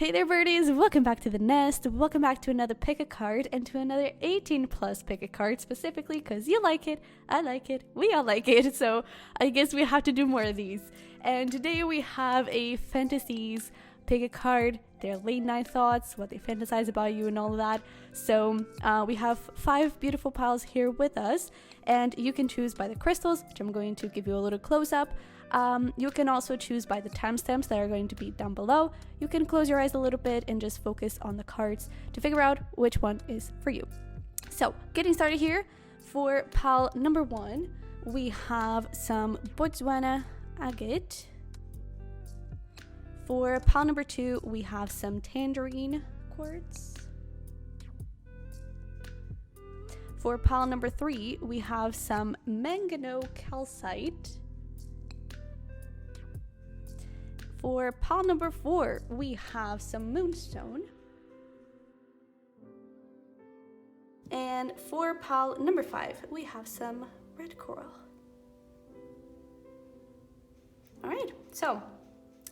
Hey there birdies, welcome back to the nest, welcome back to another pick a card and to another 18 plus pick a card, specifically because you like it, I like it, we all like it, so I guess we have to do more of these. And today we have a fantasies pick a card, their late night thoughts, what they fantasize about you and all of that. So we have 5 beautiful piles here with us, and you can choose by the crystals, which I'm going to give you a little close up. You can also choose by the timestamps that are going to be down below. You can close your eyes a little bit and just focus on the cards to figure out which one is for you. So getting started here, for pile number 1, we have some Botswana Agate. For pile number 2, we have some Tangerine Quartz. For pile number 3, we have some Mangano Calcite. For pile number 4, we have some Moonstone. And for pile number 5, we have some red coral. Alright, so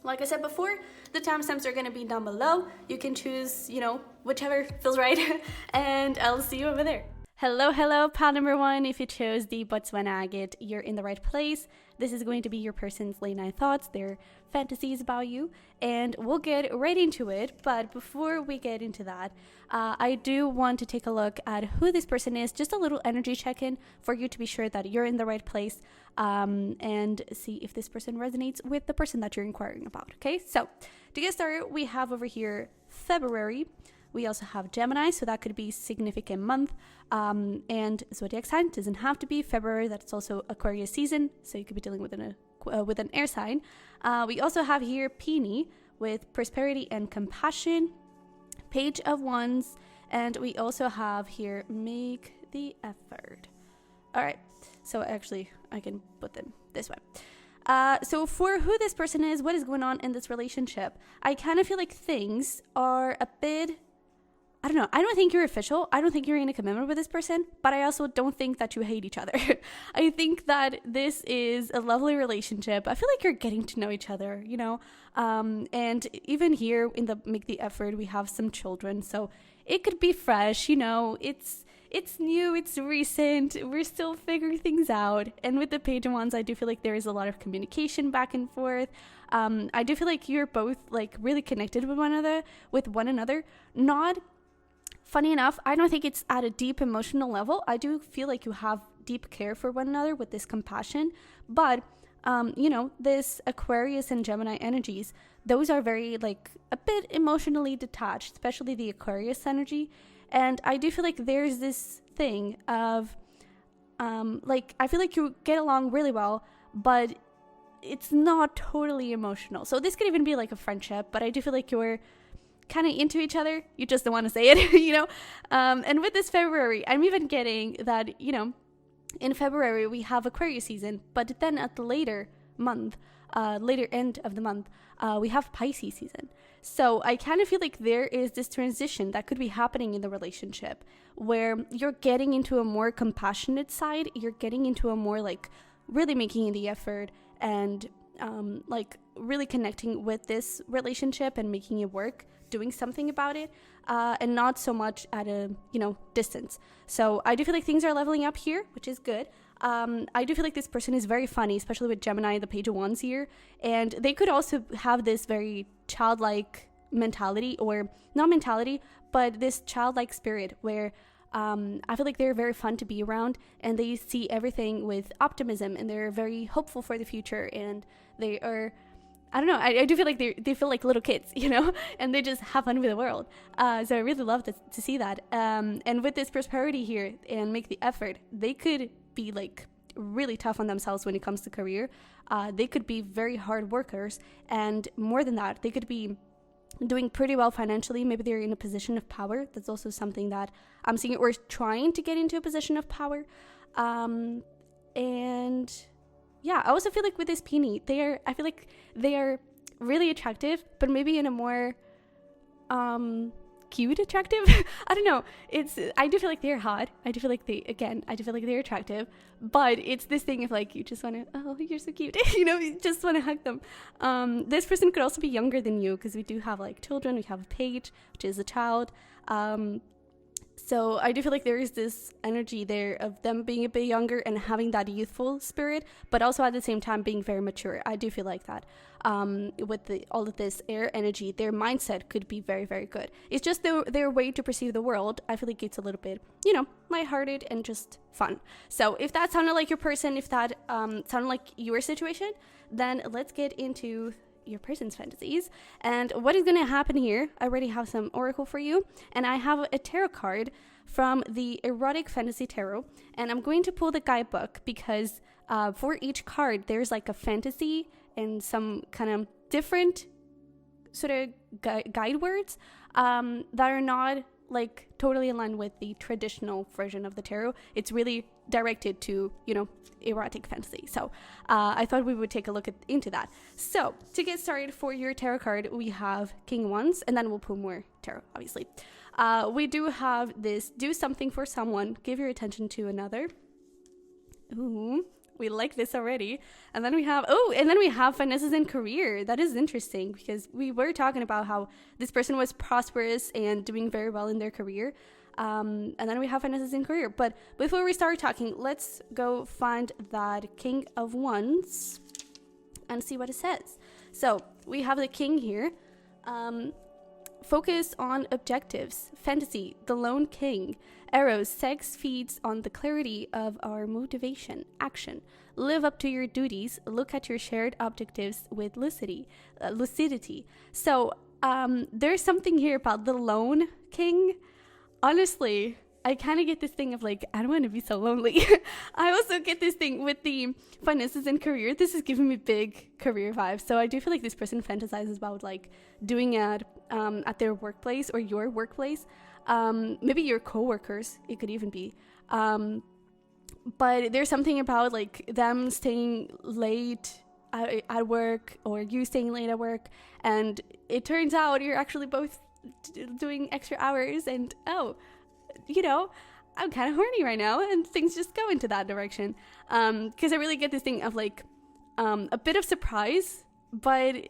like I said before, the timestamps are going to be down below. You can choose, whichever feels right, and I'll see you over there. Hello, pile number 1. If you chose the Botswana Agate, you're in the right place. This is going to be your person's late night thoughts, their fantasies about you, and we'll get right into it. But before we get into that, I do want to take a look at who this person is, just a little energy check-in for you to be sure that you're in the right place, and see if this person resonates with the person that you're inquiring about. Okay, so to get started, we have over here February. We also have Gemini, so that could be significant month, and zodiac sign doesn't have to be February. That's also Aquarius season, so you could be dealing with an air sign. We also have here Peony with prosperity and compassion, Page of Wands, and we also have here make the effort. All right, so actually I can put them this way. So for who this person is, what is going on in this relationship, I kind of feel like things are a bit, I don't know. I don't think you're official. I don't think you're in a commitment with this person, but I also don't think that you hate each other. I think that this is a lovely relationship. I feel like you're getting to know each other, and even here in the make the effort, we have some children, so it could be fresh, it's new, it's recent, we're still figuring things out. And with the Page of Wands, I do feel like there is a lot of communication back and forth. I do feel like you're both like really connected with one another, not funny enough, I don't think it's at a deep emotional level. I do feel like you have deep care for one another with this compassion, but this Aquarius and Gemini energies, those are very like a bit emotionally detached, especially the Aquarius energy. And I do feel like there's this thing of I feel like you get along really well, but it's not totally emotional. So this could even be like a friendship, but I do feel like you're kind of into each other, you just don't want to say it. And with this February, I'm even getting that in February we have Aquarius season, but then at the later end of the month, we have Pisces season. So I kind of feel like there is this transition that could be happening in the relationship where you're getting into a more compassionate side, you're getting into a more like really making the effort and really connecting with this relationship and making it work, doing something about it, and not so much at a distance. So I do feel like things are leveling up here, which is good. I do feel like this person is very funny, especially with Gemini, the Page of Wands here, and they could also have this very childlike mentality, or not mentality, but this childlike spirit where I feel like they're very fun to be around, and they see everything with optimism, and they're very hopeful for the future, and they are, I don't know, I do feel like they feel like little kids, and they just have fun with the world. So I really love to see that. And with this prosperity here and make the effort, they could be like really tough on themselves when it comes to career. They could be very hard workers, and more than that, they could be doing pretty well financially. Maybe they're in a position of power. That's also something that I'm seeing, or trying to get into a position of power. And yeah, I also feel like with this Peony, I feel like they are really attractive, but maybe in a more cute, attractive. I don't know. I do feel like they're hot. I do feel like they're attractive, but it's this thing of like, you just want to, oh, you're so cute. You just want to hug them. This person could also be younger than you, because we do have like children. We have a page, which is a child. So I do feel like there is this energy there of them being a bit younger and having that youthful spirit, but also at the same time being very mature. I do feel like that. With all of this air energy, their mindset could be very, very good. It's just their way to perceive the world. I feel like it's a little bit, lighthearted and just fun. So if that sounded like your person, if that sounded like your situation, then let's get into your person's fantasies and what is going to happen here. I already have some oracle for you, and I have a tarot card from the Erotic Fantasy Tarot, and I'm going to pull the guidebook because for each card there's like a fantasy and some kind of different sort of guide words that are not like totally in line with the traditional version of the tarot. It's really directed to, erotic fantasy. So I thought we would take a look into that. So to get started, for your tarot card, we have King Wands, and then we'll pull more tarot, obviously. We do have this: do something for someone, give your attention to another. Ooh, we like this already. And then we have finances and career. That is interesting, because we were talking about how this person was prosperous and doing very well in their career. And then we have finances and career. But before we start talking, let's go find that King of Wands and see what it says. So we have the King here. Focus on objectives. Fantasy, the Lone King. Arrows, sex feeds on the clarity of our motivation. Action, live up to your duties. Look at your shared objectives with lucidity. So there's something here about the Lone King. Honestly, I kind of get this thing of like, I don't want to be so lonely. I also get this thing with the finances and career. This is giving me big career vibes. So I do feel like this person fantasizes about like doing it at their workplace or your workplace. Maybe your coworkers, it could even be. But there's something about like them staying late at work, or you staying late at work, and it turns out you're actually both doing extra hours, and I'm kind of horny right now, and things just go into that direction, because I really get this thing of like a bit of surprise, but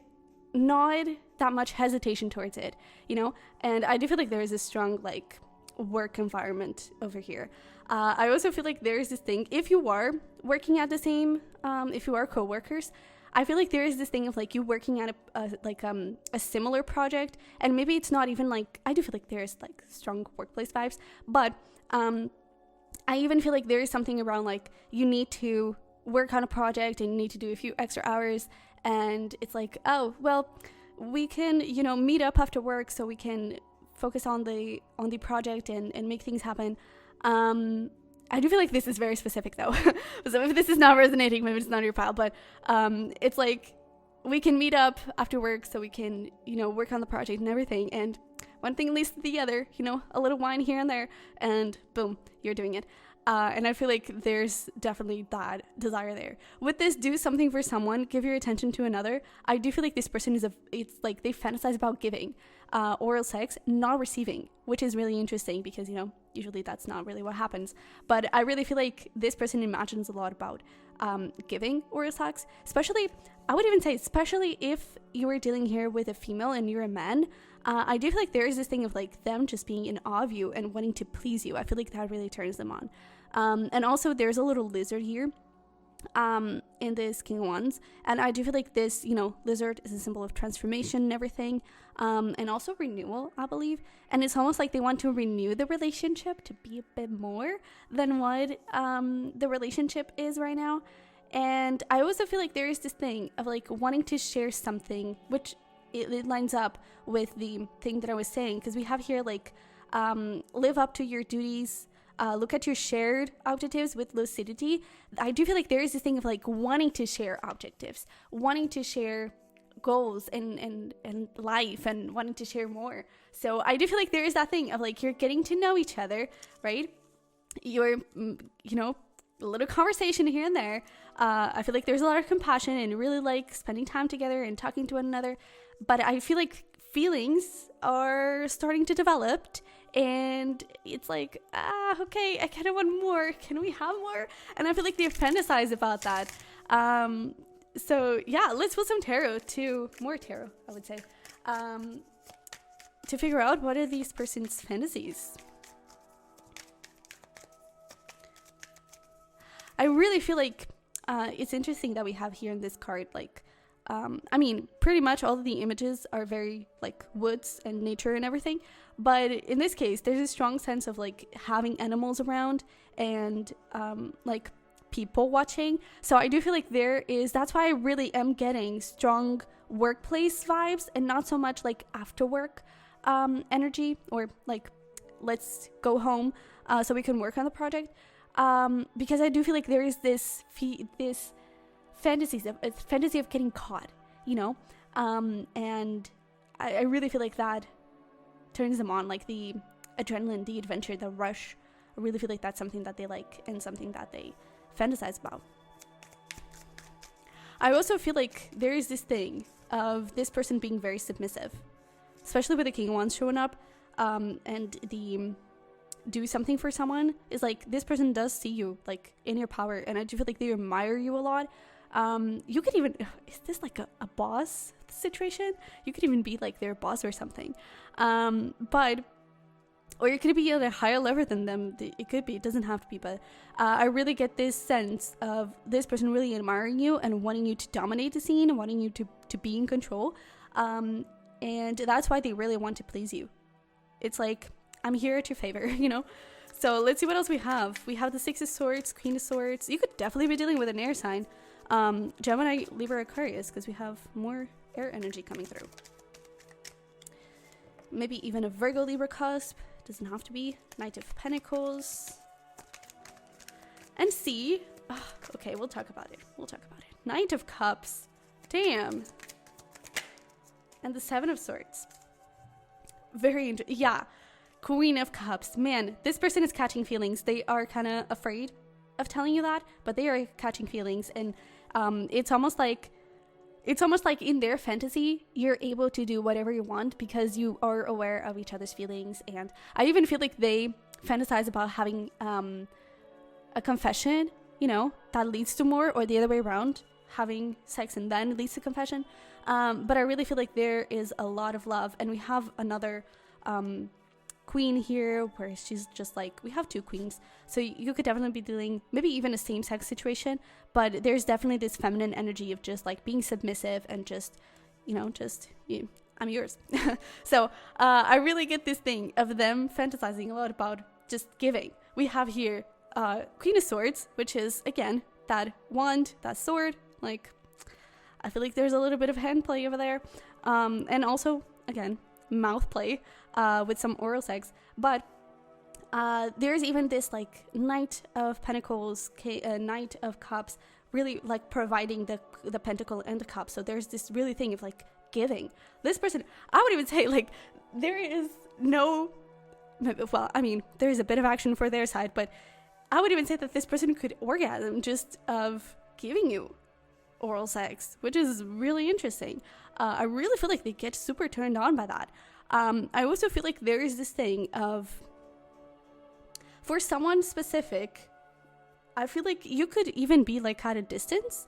not that much hesitation towards it, and I do feel like there is a strong like work environment over here. I also feel like there is this thing, if you are working at the same, if you are co-workers, I feel like there is this thing of like you working at a similar project, and maybe it's not even like, I do feel like there's like strong workplace vibes, but I even feel like there is something around like you need to work on a project and you need to do a few extra hours, and it's like, oh well, we can meet up after work so we can focus on the project and make things happen. I do feel like this is very specific though. So if this is not resonating, maybe it's not your pile, but it's like we can meet up after work so we can, work on the project and everything. And one thing leads to the other, a little wine here and there, and boom, you're doing it. And I feel like there's definitely that desire there. With this, do something for someone, give your attention to another. I do feel like this person it's like they fantasize about giving oral sex, not receiving, which is really interesting because, usually that's not really what happens. But I really feel like this person imagines a lot about giving oral sex, especially if you were dealing here with a female and you're a man. I do feel like there is this thing of like them just being in awe of you and wanting to please you. I feel like that really turns them on. And also there's a little lizard here in this King of Wands, and I do feel like this lizard is a symbol of transformation and everything, and also renewal, I believe. And it's almost like they want to renew the relationship to be a bit more than what the relationship is right now. And I also feel like there is this thing of like wanting to share something, which it lines up with the thing that I was saying, because we have here like live up to your duties, look at your shared objectives with lucidity. I do feel like there is this thing of like wanting to share objectives, wanting to share goals and life, and wanting to share more. So I do feel like there is that thing of like you're getting to know each other, right? You're a little conversation here and there. I feel like there's a lot of compassion and really like spending time together and talking to one another. But I feel like feelings are starting to develop, and it's like, okay, I kind of want more. Can we have more? And I feel like they fantasize about that. So yeah, let's pull some tarot, more tarot, I would say, to figure out what are these person's fantasies. I really feel like it's interesting that we have here in this card, like, I mean, pretty much all of the images are very like woods and nature and everything. But in this case, there's a strong sense of like having animals around and like people watching. So I do feel like that's why I really am getting strong workplace vibes and not so much like after work energy, or like, let's go home so we can work on the project. Because I do feel like there is this fantasy of getting caught, you know, and I really feel like that turns them on, like the adrenaline, the adventure, the rush. I really feel like that's something that they like and something that they fantasize about. I also feel like there is this thing of this person being very submissive, especially with the King of Wands showing up, and the do something for someone is like, this person does see you like in your power, and I do feel like they admire you a lot. You could even, is this like a boss situation? You could even be like their boss or something, or you could be at a higher level than them. It could be, it doesn't have to be, but I really get this sense of this person really admiring you and wanting you to dominate the scene and wanting you to be in control, and that's why they really want to please you. It's like, I'm here at your favor, you know? So let's see what else we have. We have the Six of Swords, Queen of Swords. You could definitely be dealing with an air sign. Gemini, Libra, Aquarius, because we have more air energy coming through. Maybe even a Virgo, Libra cusp. Doesn't have to be. Knight of Pentacles. And C. Oh, okay, we'll talk about it. Knight of Cups. Damn. And the Seven of Swords. Very interesting. Yeah. Queen of Cups. Man, this person is catching feelings. They are kind of afraid of telling you that, but they are catching feelings, and it's almost like in their fantasy you're able to do whatever you want because you are aware of each other's feelings. And I even feel like they fantasize about having a confession, you know, that leads to more, or the other way around, having sex and then leads to confession. But I really feel like there is a lot of love, and we have another queen here where she's just like, we have two queens, so you could definitely be dealing maybe even a same-sex situation, but there's definitely this feminine energy of just like being submissive and just, you know, I'm yours. So I really get this thing of them fantasizing a lot about just giving. We have here Queen of Swords, which is again that wand, that sword. Like, I feel like there's a little bit of hand play over there, and also again mouth play with some oral sex. But there's even this like Knight of Pentacles, Knight of Cups, really like providing the pentacle and the cup. So there's this really thing of like giving. This person, I would even say like there is no, well, I mean, there is a bit of action for their side, but I would even say that this person could orgasm just of giving you oral sex, which is really interesting. I really feel like they get super turned on by that. I also feel like there is this thing of, for someone specific, I feel like you could even be like at a distance,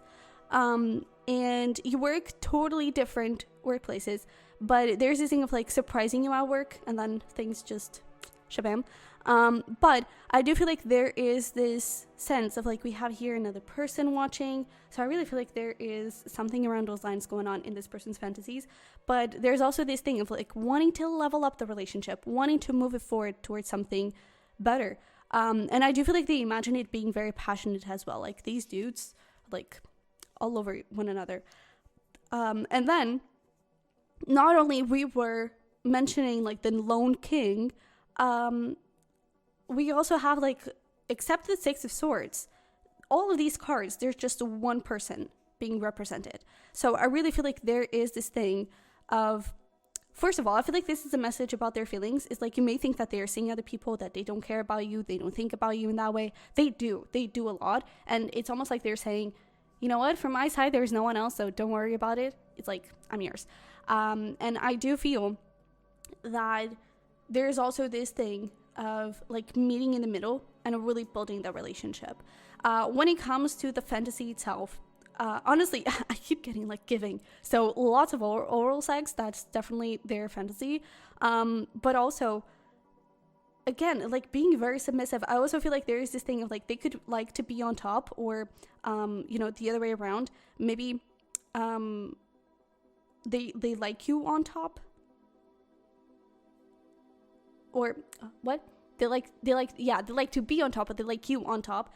and you work totally different workplaces, but there's this thing of like surprising you at work and then things just shabam. But I do feel like there is this sense of like, we have here another person watching. So I really feel like there is something around those lines going on in this person's fantasies. But there's also this thing of like wanting to level up the relationship, wanting to move it forward towards something better. And I do feel like they imagine it being very passionate as well. Like these dudes, like all over one another. And then not only we were mentioning like the lone king, we also have like, except the Six of Swords, all of these cards, there's just one person being represented. So I really feel like there is this thing of, first of all, I feel like this is a message about their feelings. It's like, you may think that they are seeing other people, that they don't care about you, they don't think about you in that way. They do a lot. And it's almost like they're saying, you know what, from my side, there's no one else, so don't worry about it. It's like, I'm yours. And I do feel that there's also this thing of like meeting in the middle and really building the relationship. When it comes to the fantasy itself, honestly, I keep getting like giving. So lots of oral sex, that's definitely their fantasy. But also, again, like being very submissive. I also feel like there is this thing of like they could like to be on top, or, the other way around. Maybe they like you on top. Or what? They like to be on top, but they like you on top.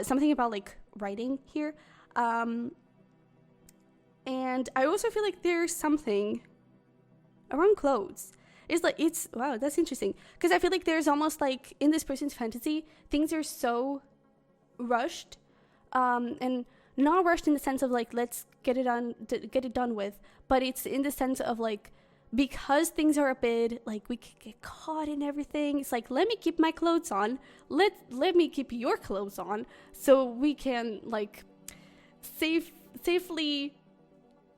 Something about like writing here. And I also feel like there's something around clothes. Wow, that's interesting. Because I feel like there's almost like in this person's fantasy, things are so rushed, and not rushed in the sense of like, let's get it done with, but it's in the sense of like, because things are a bit like we could get caught in everything. It's like, let me keep my clothes on. Let me keep your clothes on so we can like safely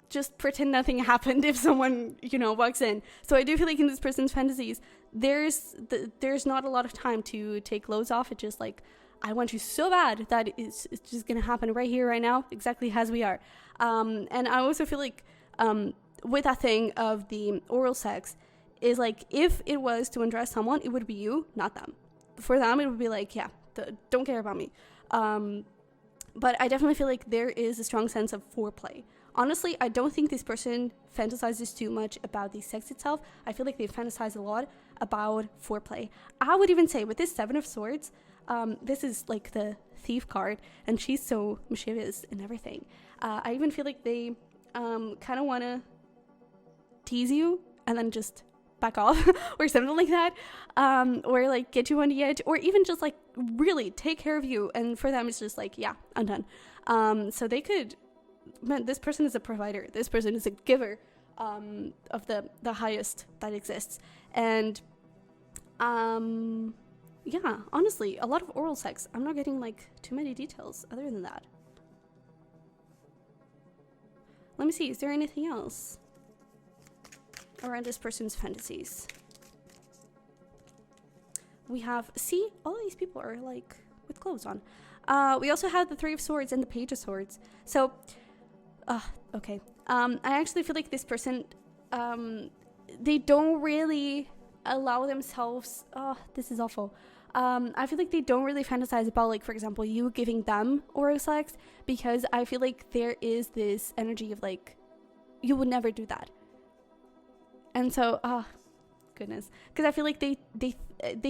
just pretend nothing happened if someone, walks in. So I do feel like in this person's fantasies, there's not a lot of time to take clothes off. It's just like, I want you so bad that it's just going to happen right here, right now, exactly as we are. And I also feel like, with that thing of the oral sex, is like, if it was to undress someone, it would be you, not them. For them, it would be like, yeah, don't care about me. But I definitely feel like there is a strong sense of foreplay. Honestly, I don't think this person fantasizes too much about the sex itself. I feel like they fantasize a lot about foreplay. I would even say with this Seven of Swords, this is like the thief card, and she's so mischievous and everything. I even feel like they kind of want to tease you and then just back off or something like that, or like get you on the edge, or even just like really take care of you. And for them, it's just like, yeah, I'm done. So they could, man, this person is a provider. This person is a giver of the highest that exists. And yeah, honestly, a lot of oral sex. I'm not getting like too many details other than that. Let me see, is there anything else around this person's fantasies? We have, see, all these people are like with clothes on. We also have the Three of Swords and the Page of Swords. So, okay. I actually feel like this person, they don't really allow themselves, this is awful. I feel like they don't really fantasize about, like, for example, you giving them oral sex, because I feel like there is this energy of like, you would never do that. And so, goodness, because I feel like they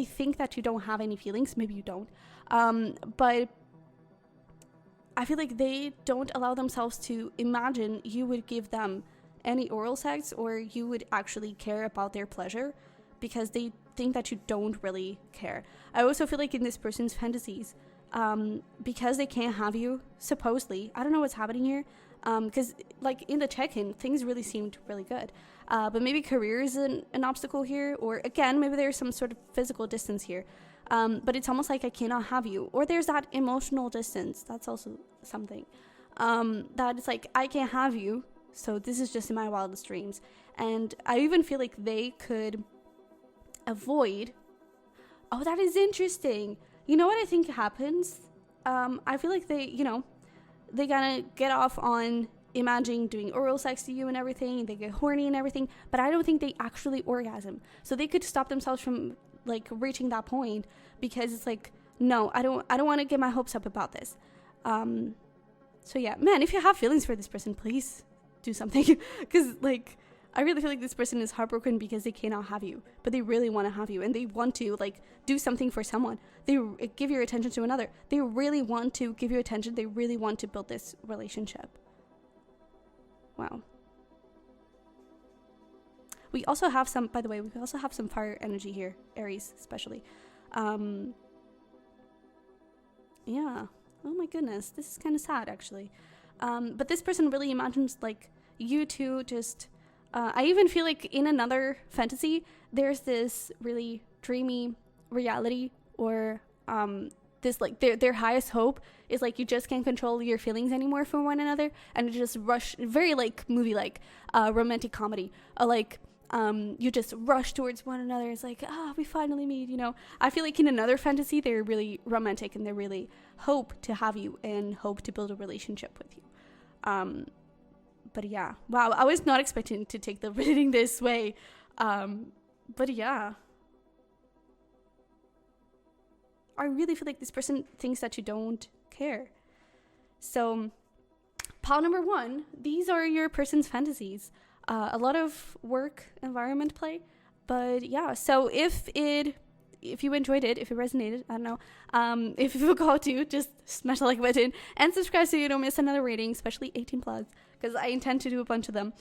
think that you don't have any feelings. Maybe you don't, but I feel like they don't allow themselves to imagine you would give them any oral sex, or you would actually care about their pleasure, because they think that you don't really care. I also feel like in this person's fantasies, because they can't have you, supposedly, I don't know what's happening here, because like in the check-in, things really seemed really good. But maybe career is an obstacle here, or again, maybe there's some sort of physical distance here. But it's almost like I cannot have you. Or there's that emotional distance. That's also something. That it's like, I can't have you, so this is just in my wildest dreams. And I even feel like they could avoid... Oh, that is interesting. You know what I think happens? I feel like they gonna get off on imagining doing oral sex to you and everything. They get horny and everything, but I don't think they actually orgasm. So they could stop themselves from like reaching that point, because it's like, no, I don't want to get my hopes up about this. So yeah, man, if you have feelings for this person, please do something, because like, I really feel like this person is heartbroken because they cannot have you, but they really want to have you, and they want to like do something for someone. They give your attention to another. They really want to give you attention. They really want to build this relationship. Wow. We also have some, by the way, we also have some fire energy here, Aries especially. Yeah. Oh my goodness, this is kind of sad actually. But this person really imagines like you two just... I even feel like in another fantasy, there's this really dreamy reality, or this, like, their highest hope is like you just can't control your feelings anymore for one another, and you just rush, very like movie, like romantic comedy, you just rush towards one another. It's like, we finally meet, you know. I feel like in another fantasy, they're really romantic and they really hope to have you and hope to build a relationship with you. But yeah, wow, I was not expecting to take the reading this way. But yeah, I really feel like this person thinks that you don't care. So pile number 1, these are your person's fantasies. A lot of work environment play, but yeah, so if you enjoyed it, if it resonated, I don't know, if you forgot to, just smash the like button and subscribe so you don't miss another rating, especially 18 plus, because I intend to do a bunch of them.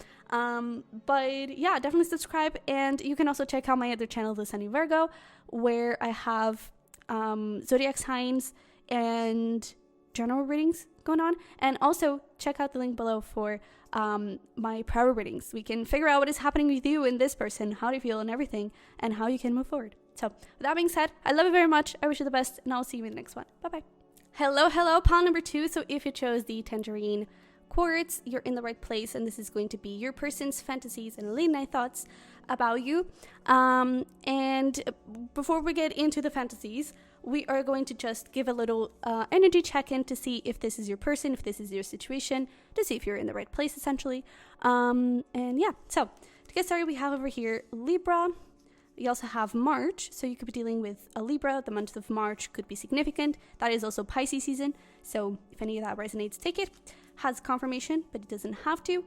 But yeah, definitely subscribe, and you can also check out my other channel, the Sunny Virgo, where I have zodiac signs and general readings going on, and also check out the link below for my prior readings. We can figure out what is happening with you and this person, how do you feel and everything, and how you can move forward. So with that being said, I love you very much, I wish you the best, and I'll see you in the next one. Bye bye. Hello, pile number 2. So if you chose the Tangerine Quartz, you're in the right place, and this is going to be your person's fantasies and late night thoughts about you. And before we get into the fantasies, we are going to just give a little energy check-in to see if this is your person, if this is your situation, to see if you're in the right place, essentially. And yeah, so to get started, we have over here Libra. We also have March, so you could be dealing with a Libra. The month of March could be significant. That is also Pisces season, so if any of that resonates, take it. Has confirmation, but it doesn't have to.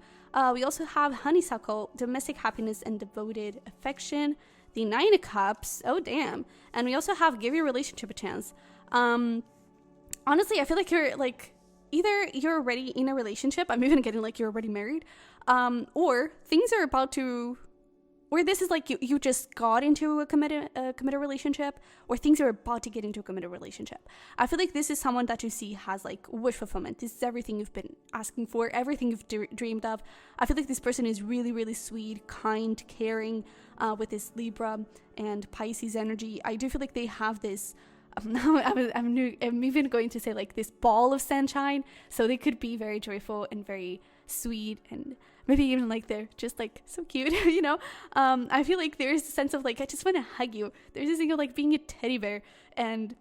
We also have Honeysuckle, domestic happiness and devoted affection. The 9 of Cups, oh damn. And we also have give your relationship a chance. Honestly, I feel like you're like, either you're already in a relationship, I'm even getting like you're already married, or things are about to, where this is like you just got into a committed relationship, or things are about to get into a committed relationship. I feel like this is someone that you see has like wish fulfillment. This is everything you've been asking for, everything you've dreamed of. I feel like this person is really, really sweet, kind, caring, with this Libra and Pisces energy. I do feel like they have this, I'm even going to say like this ball of sunshine. So they could be very joyful and very sweet, and maybe even like they're just like so cute, you know. I feel like there's a sense of like, I just want to hug you. There's this thing of like being a teddy bear and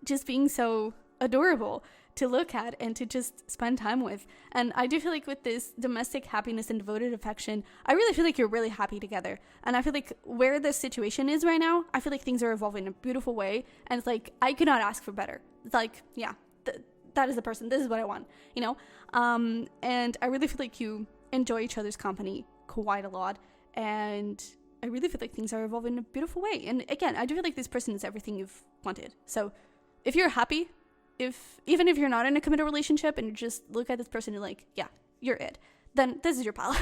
just being so adorable to look at and to just spend time with. And I do feel like with this domestic happiness and devoted affection, I really feel like you're really happy together. And I feel like where the situation is right now, I feel like things are evolving in a beautiful way, and it's like I could not ask for better. It's like, yeah, that is the person, this is what I want, you know. And I really feel like you enjoy each other's company quite a lot, and I really feel like things are evolving in a beautiful way. And again, I do feel like this person is everything you've wanted. So if you're happy, even if you're not in a committed relationship and you just look at this person and you're like, yeah, you're it, then this is your pal.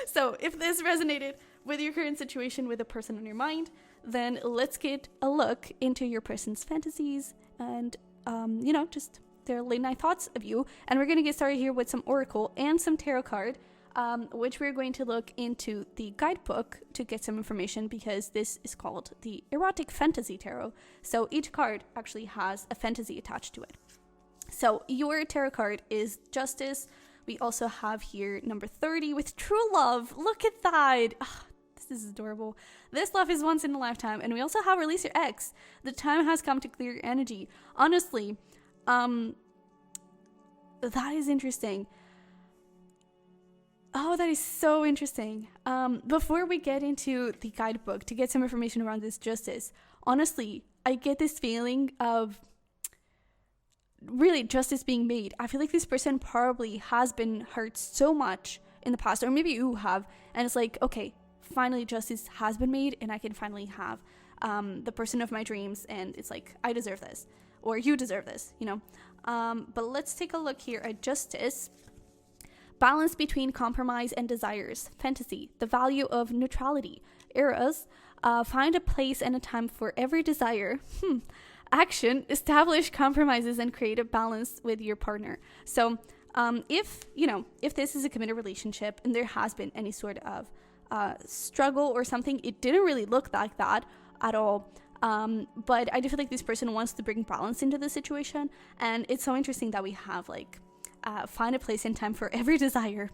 So if this resonated with your current situation, with the person on your mind, then let's get a look into your person's fantasies and you know, just their late night thoughts of you. And we're going to get started here with some oracle and some tarot card, which we're going to look into the guidebook to get some information, because this is called the Erotic Fantasy Tarot. So each card actually has a fantasy attached to it. So your tarot card is Justice. We also have here number 30 with True Love. Look at that. Oh, this is adorable. This love is once in a lifetime. And we also have Release Your Ex. The time has come to clear your energy. Honestly, that is interesting. Oh, that is so interesting. Before we get into the guidebook to get some information around this Justice, honestly, I get this feeling of really justice being made. I feel like this person probably has been hurt so much in the past, or maybe you have, and it's like, okay, finally justice has been made, and I can finally have the person of my dreams, and it's like, I deserve this, or you deserve this, you know. But let's take a look here at Justice. Balance between compromise and desires. Fantasy. The value of neutrality. Eros. Find a place and a time for every desire. Action. Establish compromises and create a balance with your partner. So if this is a committed relationship and there has been any sort of struggle or something, it didn't really look like that at all. But I do feel like this person wants to bring balance into the situation, and it's so interesting that we have like find a place in time for every desire.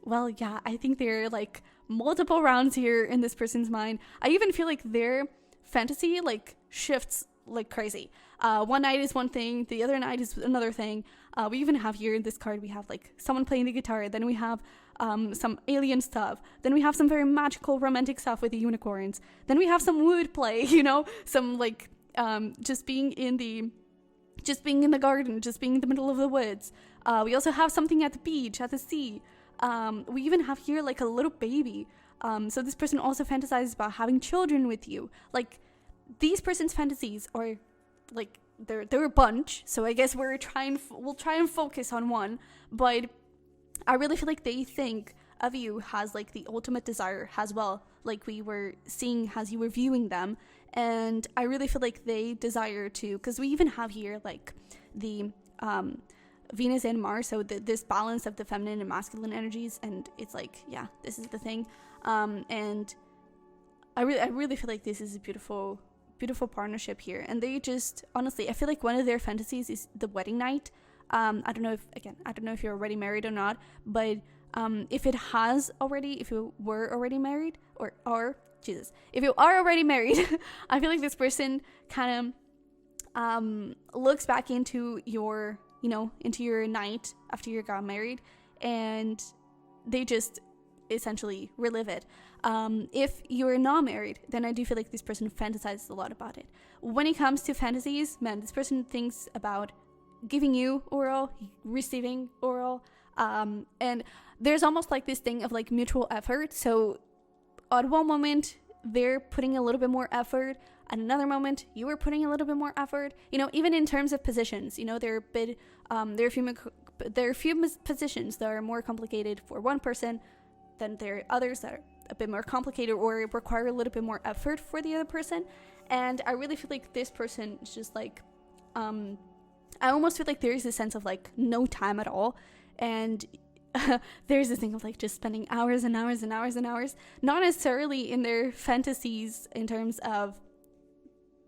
Well, yeah, I think there are like multiple rounds here in this person's mind. I even feel like their fantasy like shifts like crazy. One night is one thing, the other night is another thing. We even have here in this card, we have like someone playing the guitar, then we have some alien stuff, then we have some very magical romantic stuff with the unicorns, then we have some wood play, you know, some like just being in the garden, just being in the middle of the woods. We also have something at the beach, at the sea. We even have here like a little baby. So this person also fantasizes about having children with you. Like, these person's fantasies are like they're a bunch. So I guess we'll try and focus on one. But I really feel like they think of you as like the ultimate desire as well, like we were seeing as you were viewing them. And I really feel like they desire to, because we even have here like the Venus and Mars, so this balance of the feminine and masculine energies, and it's like, yeah, this is the thing. And I really feel like this is a beautiful partnership here. And they just, honestly, I feel like one of their fantasies is the wedding night. I don't know if you're already married or not, but if you were already married, if you are already married, I feel like this person kind of looks back into your night after you got married, and they just essentially relive it. If you're not married, then I do feel like this person fantasizes a lot about it. When it comes to fantasies, man, this person thinks about giving you oral, receiving oral, and there's almost like this thing of like mutual effort. So at one moment they're putting a little bit more effort, at another moment you are putting a little bit more effort, even in terms of positions. There are a few positions that are more complicated for one person, then there are others that are a bit more complicated or require a little bit more effort for the other person. And I really feel like this person is just like, I almost feel like there's this sense of like no time at all, and there's this thing of like just spending hours and hours and hours and hours, not necessarily in their fantasies in terms of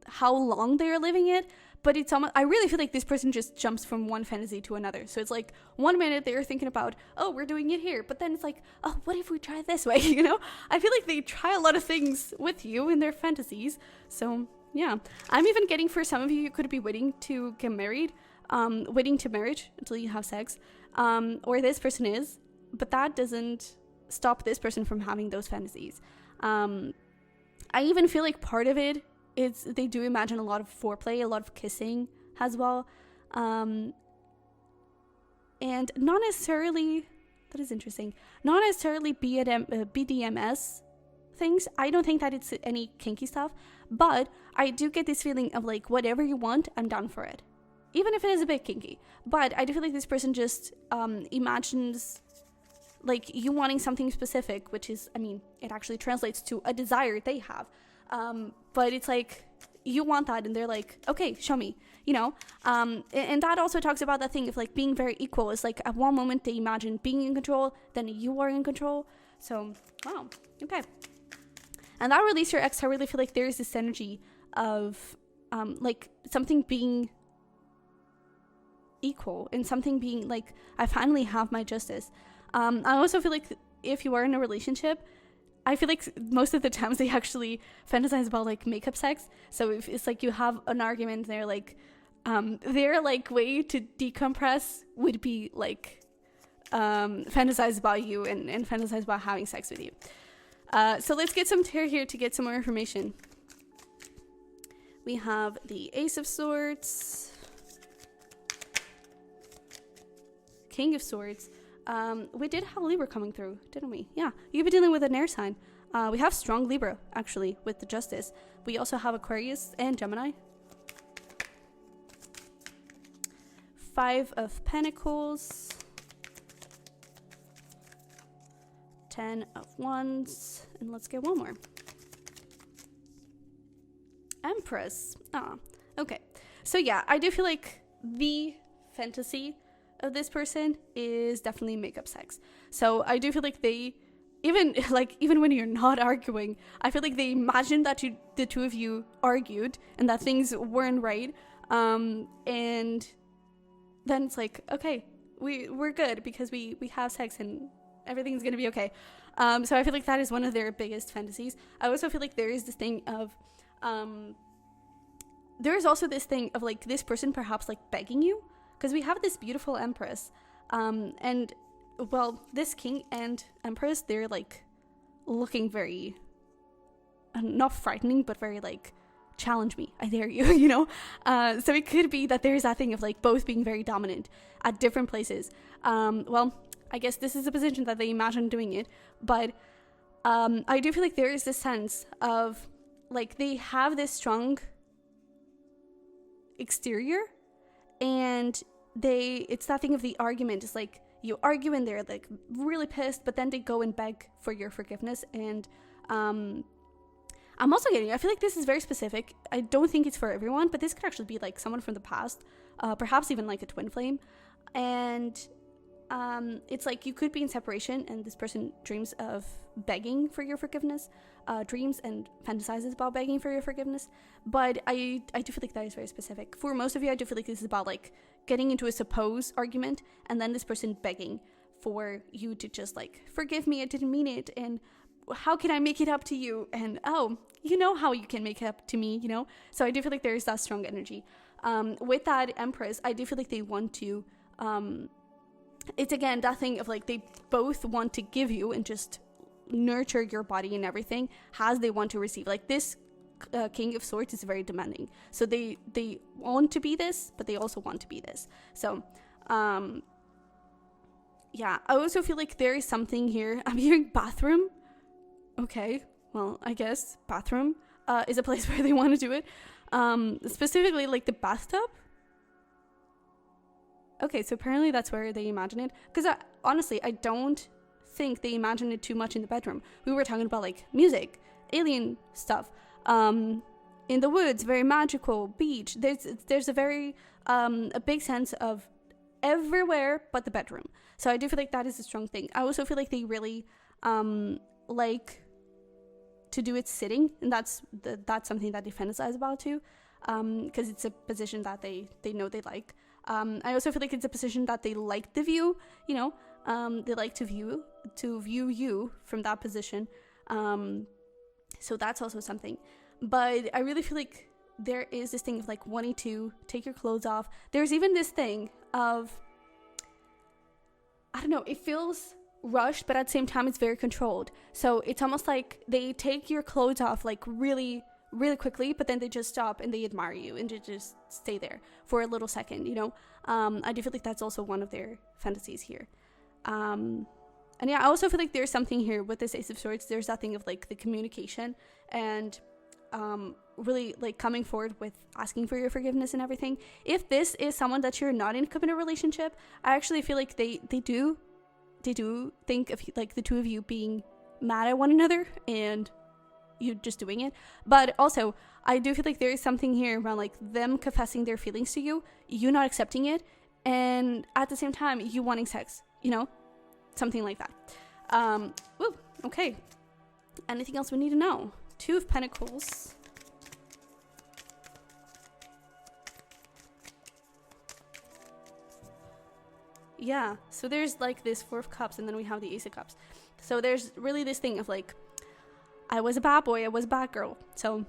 how long they're living it, but it's almost, I really feel like this person just jumps from one fantasy to another. So it's like 1 minute they're thinking about, oh, we're doing it here, but then it's like, oh, what if we try it this way? I feel like they try a lot of things with you in their fantasies. So yeah, I'm even getting, for some of you could be waiting to get married, waiting to marriage until you have sex, or this person is, but that doesn't stop this person from having those fantasies. I even feel like part of it is they do imagine a lot of foreplay, a lot of kissing as well, and not necessarily, that is interesting, not necessarily BDMS things. I don't think that it's any kinky stuff, but I do get this feeling of like, whatever you want, I'm down for it, even if it is a bit kinky. But I do feel like this person just imagines like you wanting something specific, which is, it actually translates to a desire they have, but it's like you want that, and they're like, okay, show me, and that also talks about that thing of like being very equal. It's like at one moment they imagine being in control, then you are in control. So wow, okay. And that release your ex, I really feel like there's this energy of like something being equal and something being like, I finally have my justice. I also feel like if you are in a relationship, I feel like most of the times they actually fantasize about like makeup sex. So if it's like you have an argument, they're like their like way to decompress would be like fantasize about you and fantasize about having sex with you. So let's get some tarot here to get some more information. We have the Ace of Swords, King of Swords. We did have Libra coming through, didn't we? Yeah, you could be dealing with an air sign. We have strong Libra, actually, with the Justice. We also have Aquarius and Gemini. 5 of Pentacles. 10 of Wands. And let's get one more. Empress. Okay. So yeah, I do feel like the fantasy of this person is definitely makeup sex. So I do feel like they even when you're not arguing, I feel like they imagine that the two of you argued and that things weren't right, and then it's like, okay, we're good because we have sex and everything's gonna be okay. So I feel like that is one of their biggest fantasies. I also feel like there is this thing of there is also this thing of like this person perhaps like begging you, because we have this beautiful empress, and well, this king and empress, they're like looking very not frightening, but very like, challenge me, I dare you, you know. So it could be that there's that thing of like both being very dominant at different places. Well, I guess this is a position that they imagine doing it, but I do feel like there is this sense of like they have this strong exterior, and it's that thing of the argument. It's like you argue and they're like really pissed, but then they go and beg for your forgiveness. And I'm also getting, I feel like this is very specific. I don't think it's for everyone, but this could actually be like someone from the past, perhaps even like a twin flame. And it's like you could be in separation and this person dreams of begging for your forgiveness, dreams and fantasizes about begging for your forgiveness. But I do feel like that is very specific. For most of you, I do feel like this is about like getting into a suppose argument and then this person begging for you to just like, forgive me, I didn't mean it, and how can I make it up to you? And oh, you know how you can make it up to me, you know? So I do feel like there is that strong energy. With that empress, I do feel like they want to, it's again that thing of like they both want to give you and just nurture your body and everything as they want to receive. Like this king of swords is very demanding, so they want to be this, but they also want to be this. So yeah, I also feel like there is something here. I'm hearing bathroom. Okay, well, I guess bathroom is a place where they want to do it, specifically like the bathtub. Okay, so apparently that's where they imagine it, because honestly I don't think they imagine it too much in the bedroom. We were talking about like music, alien stuff, in the woods, very magical, beach. There's a very a big sense of everywhere but the bedroom. So I do feel like that is a strong thing. I also feel like they really like to do it sitting, and that's something that they fantasize about too, because it's a position that they know they like. I also feel like it's a position that they like the view, you know. They like to view you from that position, so that's also something. But I really feel like there is this thing of like wanting to take your clothes off. There's even this thing of, I don't know, it feels rushed, but at the same time it's very controlled. So it's almost like they take your clothes off like really, really quickly, but then they just stop and they admire you and they just stay there for a little second, you know. I do feel like that's also one of their fantasies here. And yeah, I also feel like there's something here with this Ace of Swords. There's that thing of like the communication and really like coming forward with asking for your forgiveness and everything. If this is someone that you're not in a committed relationship, I actually feel like they do think of like the two of you being mad at one another and you just doing it. But also I do feel like there is something here around like them confessing their feelings to you, you not accepting it, and at the same time you wanting sex, you know, something like that. Woo, okay, anything else we need to know? Two of Pentacles. Yeah, so there's like this Four of Cups, and then we have the Ace of Cups. So there's really this thing of like, I was a bad boy, I was a bad girl, so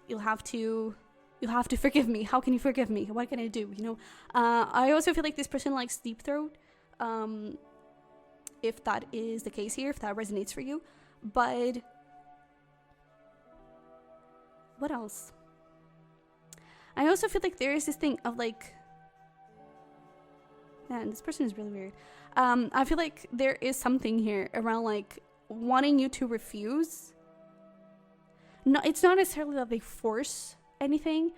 you'll have to forgive me. How can you forgive me? What can I do, you know? I also feel like this person likes deep throat, if that is the case here, if that resonates for you. But what else? I also feel like there is this thing of like, man, this person is really weird. I feel like there is something here around like wanting you to refuse. No, it's not necessarily that they force anything,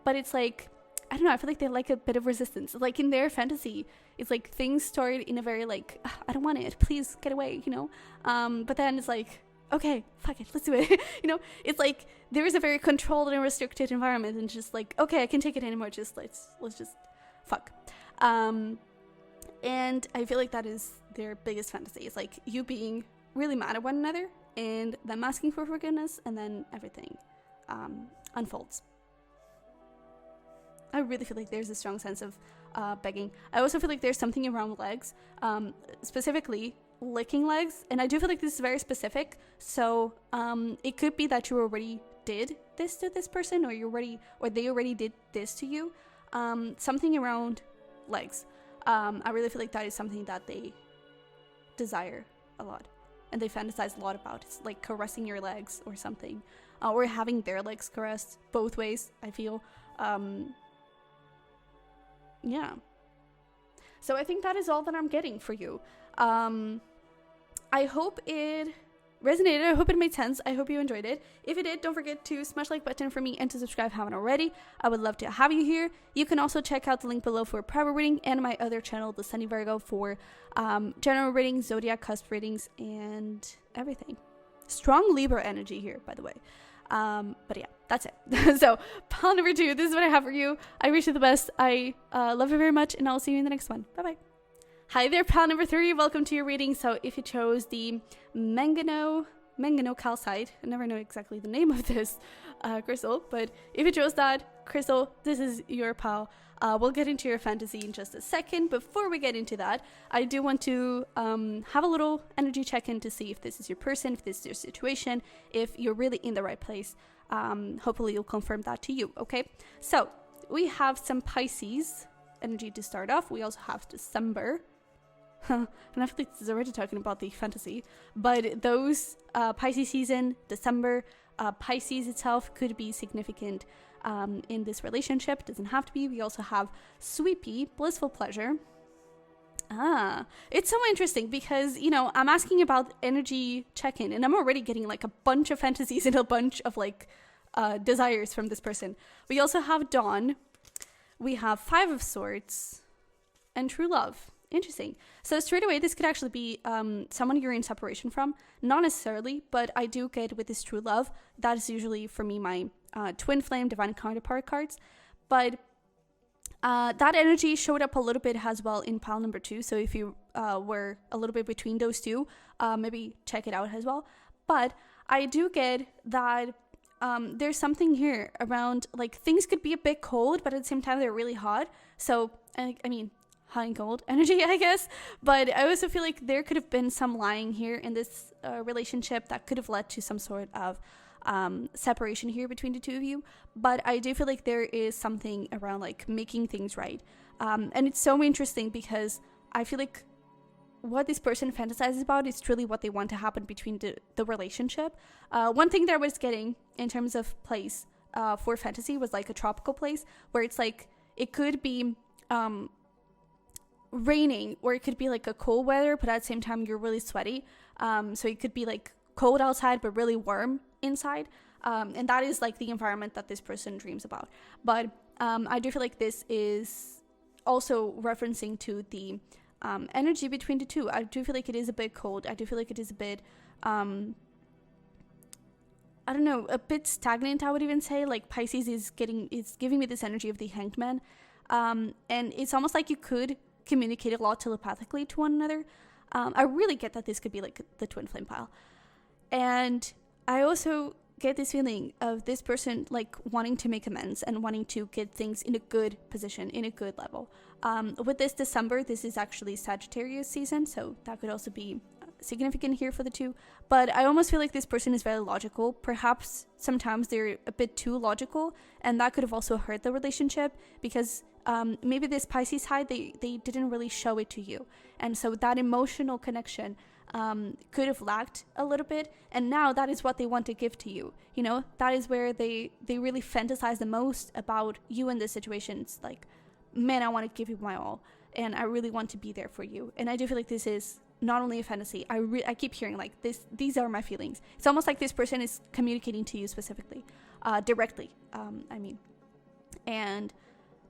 but it's like, I don't know, I feel like they like a bit of resistance. Like in their fantasy, it's like things start in a very like, I don't want it, please get away, you know. But then it's like, okay, fuck it, let's do it. You know, it's like there is a very controlled and restricted environment, and just like, okay, I can't take it anymore, just let's just fuck. And I feel like that is their biggest fantasy. It's like you being really mad at one another and them asking for forgiveness, and then everything unfolds. I really feel like there's a strong sense of begging. I also feel like there's something around legs, specifically licking legs, and I do feel like this is very specific. So it could be that you already did this to this person, or they already did this to you. Something around legs. I really feel like that is something that they desire a lot, and they fantasize a lot about. It's like caressing your legs or something, or having their legs caressed, both ways, I feel. Yeah. So I think that is all that I'm getting for you. I hope it resonated. I hope it made sense. I hope you enjoyed it. If it did, don't forget to smash the like button for me and to subscribe if you haven't already. I would love to have you here. You can also check out the link below for a private reading and my other channel, the Sunny Virgo, for general readings, zodiac cusp readings, and everything. Strong Libra energy here, by the way. But yeah, that's it. So pile number 2, this is what I have for you. I wish you the best. I love you very much, and I'll see you in the next one. Bye bye. Hi there, pile number 3. Welcome to your reading. So if you chose the Mangano Calcite, I never know exactly the name of this crystal, but if you chose that crystal, this is your pile. We'll get into your fantasy in just a second. Before we get into that, I do want to have a little energy check-in to see if this is your person, if this is your situation, if you're really in the right place. Hopefully you'll confirm that to you, okay? So we have some Pisces energy to start off. We also have December. And I feel like this is already talking about the fantasy, but those Pisces season, December, Pisces itself could be significant in this relationship. Doesn't have to be. We also have Sweepy, blissful pleasure. It's so interesting because, you know, I'm asking about energy check-in, and I'm already getting like a bunch of fantasies and a bunch of like desires from this person. We also have Dawn. We have 5 of Swords and True Love. Interesting. So straight away, this could actually be someone you're in separation from. Not necessarily, but I do get with this True Love. That is usually, for me, my Twin Flame, Divine Counterpart cards. But that energy showed up a little bit as well in pile number 2. So if you were a little bit between those two, maybe check it out as well. But I do get that there's something here around, like, things could be a bit cold, but at the same time, they're really hot. So, I mean, hot and cold energy, I guess. But I also feel like there could have been some lying here in this relationship that could have led to some sort of separation here between the two of you. But I do feel like there is something around like making things right. And it's so interesting because I feel like what this person fantasizes about is truly what they want to happen between the relationship. One thing that I was getting in terms of place for fantasy was like a tropical place where it's like it could be raining, or it could be like a cold weather, but at the same time you're really sweaty. So it could be like cold outside but really warm inside. And that is like the environment that this person dreams about. But I do feel like this is also referencing to the energy between the two. I do feel like it is a bit cold. I do feel like it is a bit I don't know, a bit stagnant, I would even say. Like Pisces is giving me this energy of the Hanged Man. And it's almost like you could communicate a lot telepathically to one another. I really get that this could be like the Twin Flame pile. And I also get this feeling of this person like wanting to make amends and wanting to get things in a good position, in a good level. With this December, this is actually Sagittarius season, so that could also be significant here for the two. But I almost feel like this person is very logical. Perhaps sometimes they're a bit too logical, and that could have also hurt the relationship because maybe this Pisces side, they didn't really show it to you. And so that emotional connection could have lacked a little bit, and now that is what they want to give to you. You know, that is where they really fantasize the most about you in this situation. It's like, man, I want to give you my all, and I really want to be there for you. And I do feel like this is not only a fantasy. I keep hearing like these are my feelings. It's almost like this person is communicating to you specifically, directly. I mean, and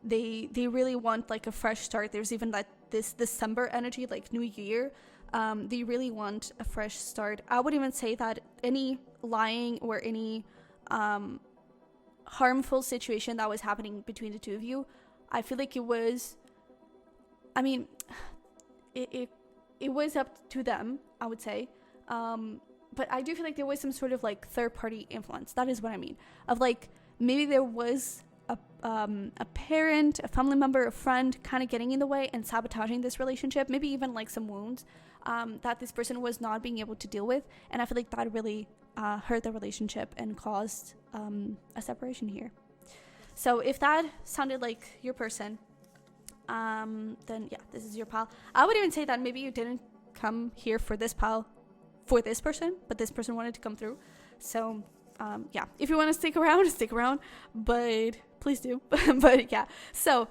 they really want like a fresh start. There's even like this December energy, like New Year. They really want a fresh start. I would even say that any lying or any harmful situation that was happening between the two of you, I feel like it was, I mean, it was up to them, I would say. But I do feel like there was some sort of like third party influence. That is what I mean. Of like, maybe there was a parent, a family member, a friend kind of getting in the way and sabotaging this relationship. Maybe even like some wounds that this person was not being able to deal with. And I feel like that really hurt the relationship and caused a separation here. So if that sounded like your person, then yeah, this is your pile. I would even say that maybe you didn't come here for this pile for this person, but this person wanted to come through. So yeah, if you want to stick around, but please do. But yeah, so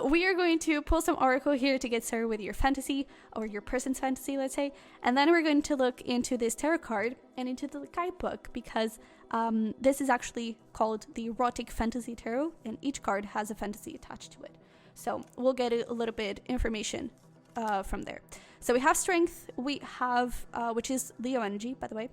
we are going to pull some oracle here to get started with your fantasy, or your person's fantasy, let's say, and then we're going to look into this tarot card and into the guidebook, because this is actually called the Erotic Fantasy Tarot, and each card has a fantasy attached to it. So we'll get a little bit information from there. So we have strength, we have, which is Leo energy, by the way.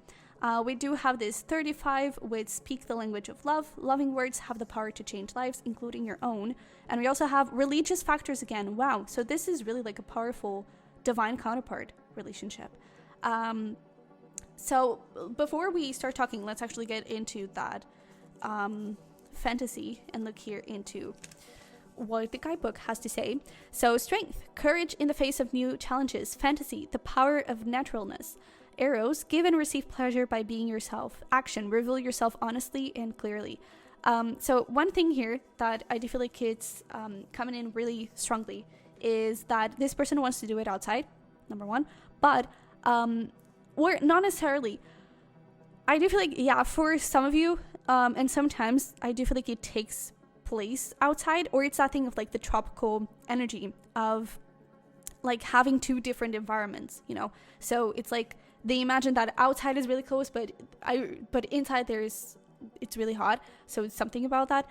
We do have this 35, which speak the language of love. Loving words have the power to change lives, including your own. And we also have religious factors again. Wow. So this is really like a powerful divine counterpart relationship. So before we start talking, let's actually get into that fantasy and look here into what the guidebook has to say. So strength, courage in the face of new challenges. Fantasy, the power of naturalness. Arrows, give and receive pleasure by being yourself. Action, reveal yourself honestly and clearly. So one thing here that I do feel like it's coming in really strongly is that this person wants to do it outside, number one, but or not necessarily. I do feel like, yeah, for some of you, and sometimes I do feel like it takes place outside, or it's that thing of like the tropical energy of like having two different environments, you know. So it's like they imagine that outside is really close, but inside it's really hot. So it's something about that.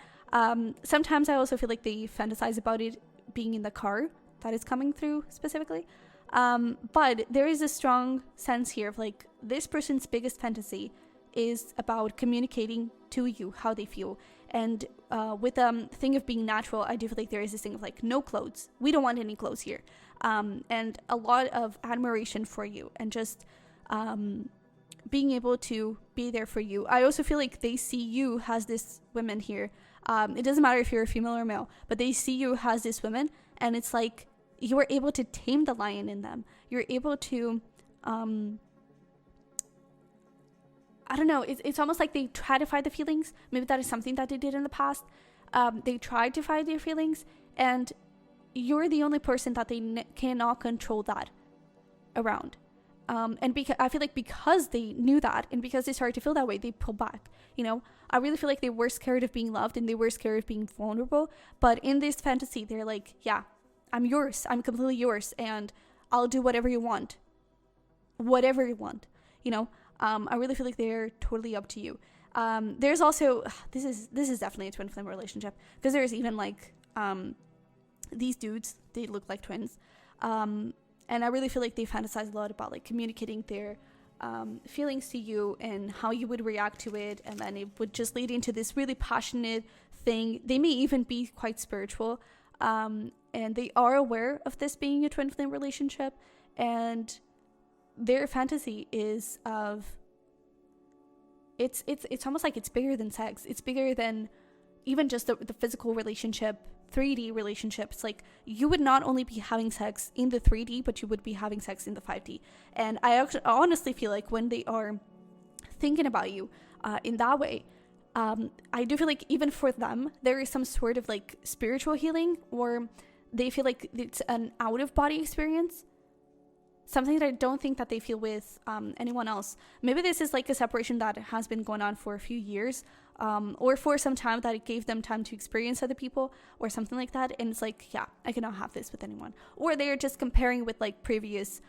Sometimes I also feel like they fantasize about it being in the car that is coming through specifically. But there is a strong sense here of like this person's biggest fantasy is about communicating to you how they feel. And with the thing of being natural, I do feel like there is this thing of like no clothes. We don't want any clothes here. And a lot of admiration for you and just being able to be there for you. I also feel like they see you as this woman here. It doesn't matter if you're a female or male, but they see you as this woman, and it's like you are able to tame the lion in them. You're able to I don't know, it's almost like they try to fight the feelings. Maybe that is something that they did in the past. They tried to fight their feelings, and you're the only person that they cannot control that around. And because I feel like because they knew that, and because they started to feel that way, they pull back. You know, I really feel like they were scared of being loved, and they were scared of being vulnerable. But in this fantasy, they're like, yeah, I'm yours. I'm completely yours, and I'll do whatever you want. Whatever you want, you know. I really feel like they're totally up to you. There's also, this is definitely a twin flame relationship, because there's even like these dudes, they look like twins. And I really feel like they fantasize a lot about like communicating their feelings to you and how you would react to it, and then it would just lead into this really passionate thing. They may even be quite spiritual, and they are aware of this being a twin flame relationship, and their fantasy is of it's almost like it's bigger than sex. It's bigger than even just the physical relationship, 3D relationships. Like, you would not only be having sex in the 3D, but you would be having sex in the 5D. And I honestly feel like when they are thinking about you in that way, I do feel like even for them, there is some sort of like spiritual healing, or they feel like it's an out of body experience. Something that I don't think that they feel with anyone else. Maybe this is like a separation that has been going on for a few years, or for some time that it gave them time to experience other people or something like that. And it's like, yeah, I cannot have this with anyone. Or they're just comparing with like previous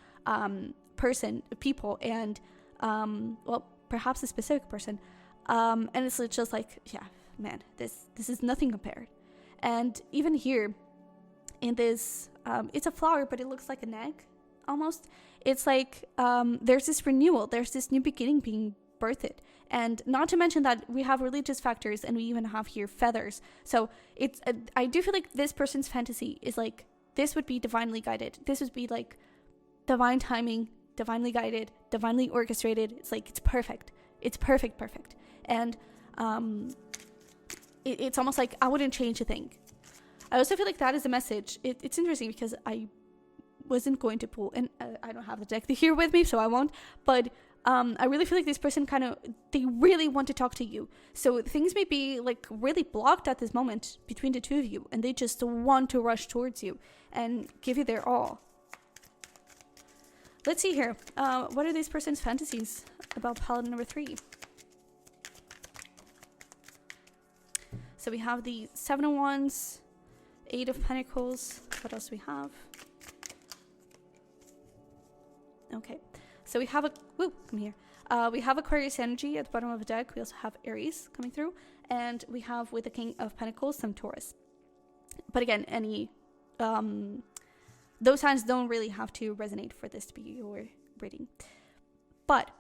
people, and well, perhaps a specific person. And it's just like, yeah, man, this is nothing compared. And even here in this, it's a flower, but it looks like an egg. Almost, it's like there's this renewal, there's this new beginning being birthed, and not to mention that we have religious factors, and we even have here feathers. So it's I do feel like this person's fantasy is like, this would be divinely guided. This would be like divine timing divinely guided, divinely orchestrated. It's like, it's perfect. It's perfect. And it's almost like I wouldn't change a thing. I also feel like that is a message. It's interesting because I wasn't going to pull, and I don't have the deck here with me, so I won't. But I really feel like this person they really want to talk to you. So things may be like really blocked at this moment between the two of you, and they just want to rush towards you and give you their all. Let's see here. What are this person's fantasies about palette number 3? So we have the 7 of Wands, 8 of Pentacles. What else do we have? Okay. So we have come here. We have Aquarius energy at the bottom of the deck. We also have Aries coming through. And we have, with the King of Pentacles, some Taurus. But again, those signs don't really have to resonate for this to be your reading. But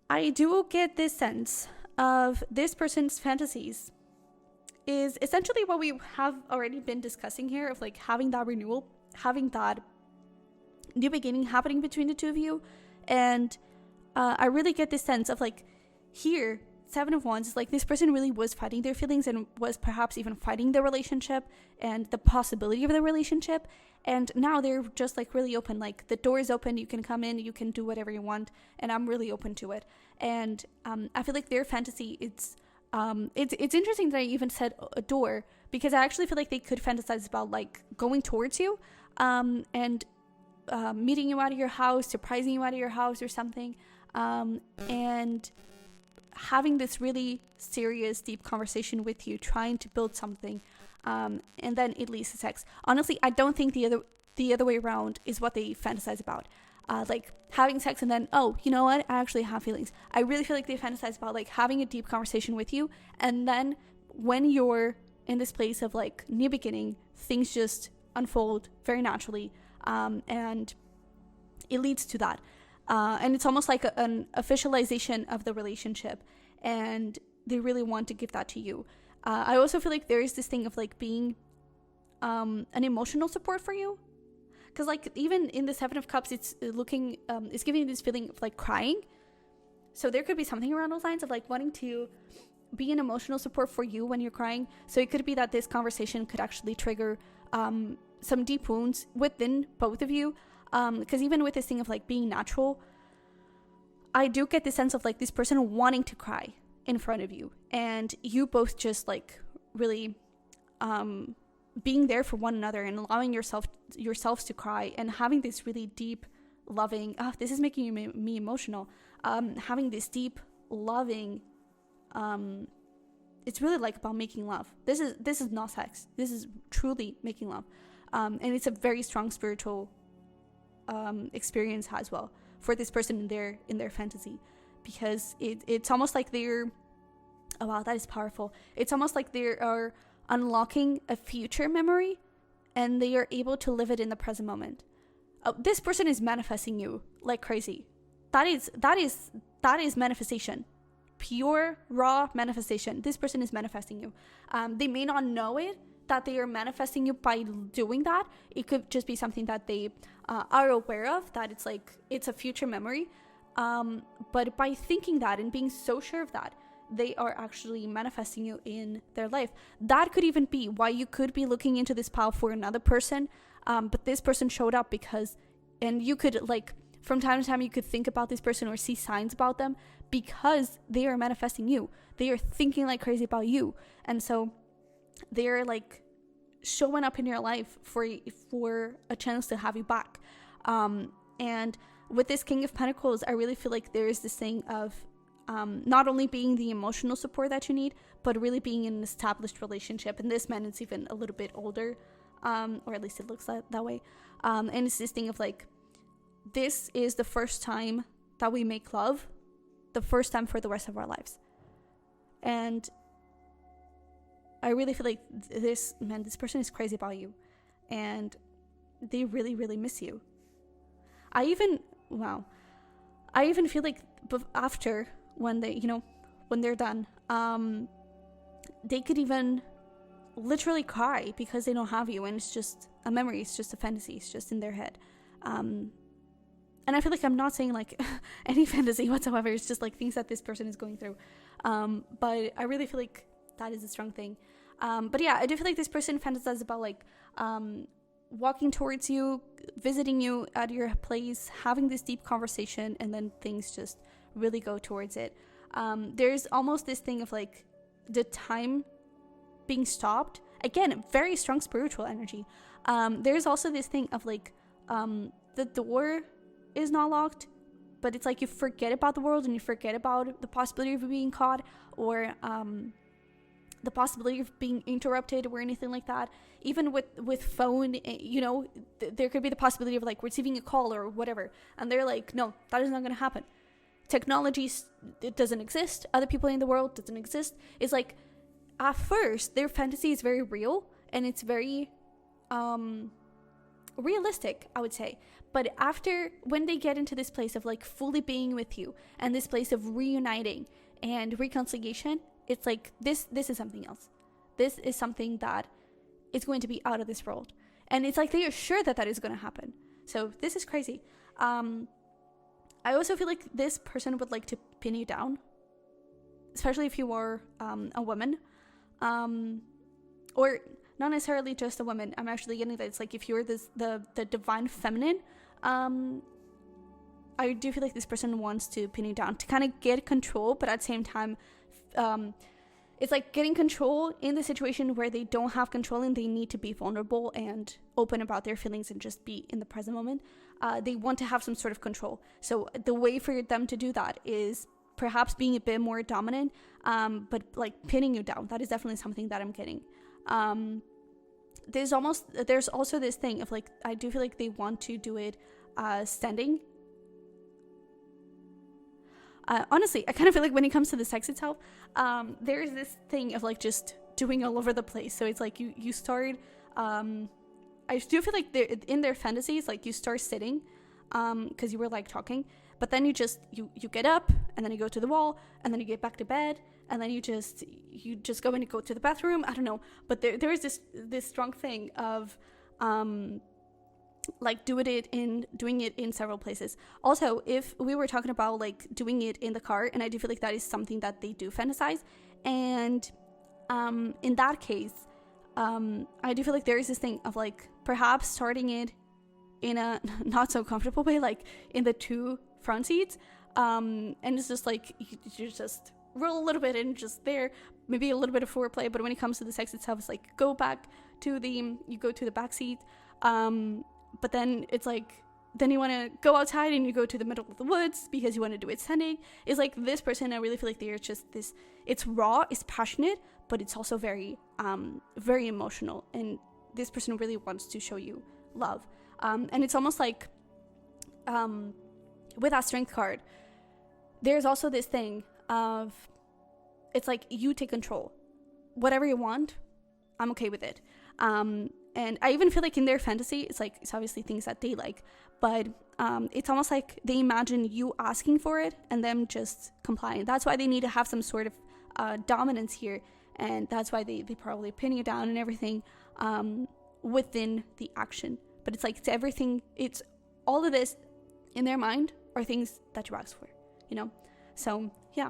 I do get this sense of this person's fantasies is essentially what we have already been discussing here, of like having that renewal, having that new beginning happening between the two of you. And I really get this sense of like, here, 7 of Wands is like, this person really was fighting their feelings and was perhaps even fighting the relationship and the possibility of the relationship. And now they're just like really open, like the door is open, you can come in, you can do whatever you want, and I'm really open to it. And I feel like their fantasy, it's interesting that I even said a door, because I actually feel like they could fantasize about like going towards you and meeting you out of your house, surprising you out of your house or something, and having this really serious, deep conversation with you, trying to build something, and then it leads to sex. Honestly, I don't think the other way around is what they fantasize about. Like having sex and then, oh, you know what? I actually have feelings. I really feel like they fantasize about like having a deep conversation with you, and then when you're in this place of like new beginning, things just unfold very naturally, and it leads to that. And it's almost like an officialization of the relationship, and they really want to give that to you. I also feel like there is this thing of like being an emotional support for you. Because like even in the 7 of Cups, it's giving you this feeling of like crying. So there could be something around those lines of like wanting to be an emotional support for you when you're crying. So it could be that this conversation could actually trigger some deep wounds within both of you. Because even with this thing of like being natural, I do get the sense of like this person wanting to cry in front of you, and you both just like really being there for one another and allowing yourselves to cry and having this really deep, loving, this is making me emotional, having this deep, loving, it's really like about making love. This is not sex. This is truly making love. And it's a very strong spiritual experience as well for this person in their fantasy, because it's almost like they're, oh wow, that is powerful. It's almost like they are unlocking a future memory, and they are able to live it in the present moment. This person is manifesting you like crazy. That is manifestation, pure raw manifestation. This person is manifesting you. They may not know it, that they are manifesting you by doing that. It could just be something that they are aware of, that it's a future memory. But by thinking that and being so sure of that, they are actually manifesting you in their life. That could even be why you could be looking into this pile for another person, but this person showed up and you could like, from time to time, you could think about this person or see signs about them because they are manifesting you. They are thinking like crazy about you. And so they're like showing up in your life for a chance to have you back. And with this King of Pentacles, I really feel like there is this thing of not only being the emotional support that you need, but really being in an established relationship. And this man is even a little bit older, or at least it looks that way. And it's this thing of like, this is the first time that we make love, the first time for the rest of our lives. And I really feel like this person is crazy about you, and they really, really miss you. I even feel like after, when they're done, they could even literally cry because they don't have you, and it's just a memory, it's just a fantasy, it's just in their head. And I feel like I'm not saying like any fantasy whatsoever. It's just like things that this person is going through. But I really feel like that is a strong thing. But yeah, I do feel like this person fantasizes about like walking towards you, visiting you at your place, having this deep conversation, and then things just really go towards it. There's almost this thing of like the time being stopped. Again, very strong spiritual energy. There's also this thing of like the door is not locked, but it's like you forget about the world and you forget about the possibility of being caught, or the possibility of being interrupted or anything like that. Even with phone, you know, there could be the possibility of like receiving a call or whatever, and they're like, no, that is not going to happen. Technology, it doesn't exist. Other people in the world doesn't exist. It's like at first their fantasy is very real and it's very realistic, I would say. But after, when they get into this place of like fully being with you and this place of reuniting and reconciliation, it's like this is something else. This is something that is going to be out of this world, and it's like they are sure that is going to happen. So this is crazy. I also feel like this person would like to pin you down, especially if you are a woman, or not necessarily just a woman. I'm actually getting that it's like if you're the divine feminine, I do feel like this person wants to pin you down to kind of get control, but at the same time, it's like getting control in the situation where they don't have control and they need to be vulnerable and open about their feelings and just be in the present moment. They want to have some sort of control. So the way for them to do that is perhaps being a bit more dominant, but like pinning you down. That is definitely something that I'm getting. There's also this thing of like, I do feel like they want to do it standing. Honestly, I kind of feel like when it comes to the sex itself, there's this thing of like just doing all over the place. So it's like you start, I do feel like in their fantasies, like you start sitting, because you were like talking, but then you get up and then you go to the wall and then you get back to bed and then you just go and you go to the bathroom. I don't know, but there is this strong thing of like doing it in several places. Also, if we were talking about like doing it in the car, and I do feel like that is something that they do fantasize, and in that case, I do feel like there is this thing of like perhaps starting it in a not so comfortable way, like in the two front seats, and it's just like you just roll a little bit and just there, maybe a little bit of foreplay, but when it comes to the sex itself, it's like you go to the back seat, but then it's like, then you want to go outside and you go to the middle of the woods because you want to do it standing. It's like this person, I really feel like they're just this, it's raw, it's passionate, but it's also very, very emotional. And this person really wants to show you love. And it's almost like, with that strength card, there's also this thing of, it's like you take control. Whatever you want, I'm okay with it. And I even feel like in their fantasy, it's like, it's obviously things that they like, but it's almost like they imagine you asking for it and them just complying. That's why they need to have some sort of dominance here, and that's why they probably pin you down and everything within the action. But it's like, it's everything, it's all of this in their mind are things that you ask for, you know? So, yeah.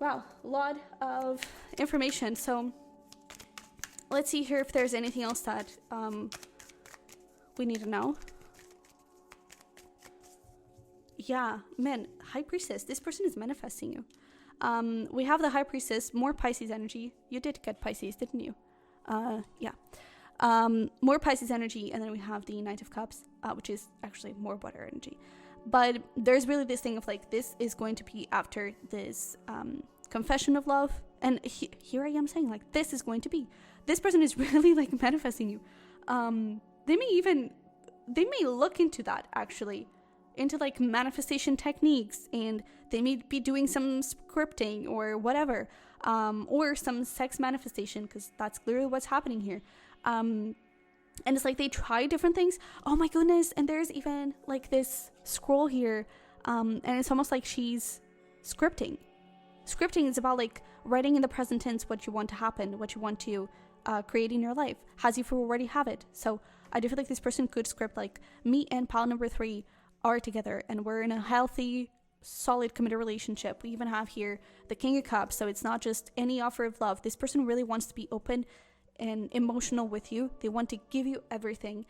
Wow, a lot of information. So let's see here if there's anything else that we need to know. Yeah, man, High Priestess. This person is manifesting you. We have the High Priestess, more Pisces energy. You did get Pisces, didn't you? Yeah. More Pisces energy, and then we have the Knight of Cups, which is actually more water energy. But there's really this thing of like, this is going to be after this confession of love. And here I am saying like, this is going to be. This person is really like manifesting you. They may look into that actually, into like manifestation techniques, and they may be doing some scripting or whatever, or some sex manifestation, because that's clearly what's happening here. And it's like they try different things. Oh my goodness. And there's even like this scroll here, and it's almost like she's scripting. Scripting is about like writing in the present tense what you want to happen, what you want to create in your life, as if you already have it. So I do feel like this person could script like, me and pal number 3 are together and we're in a healthy, solid, committed relationship. We even have here the King of Cups, so it's not just any offer of love. This person really wants to be open and emotional with you. They want to give you everything.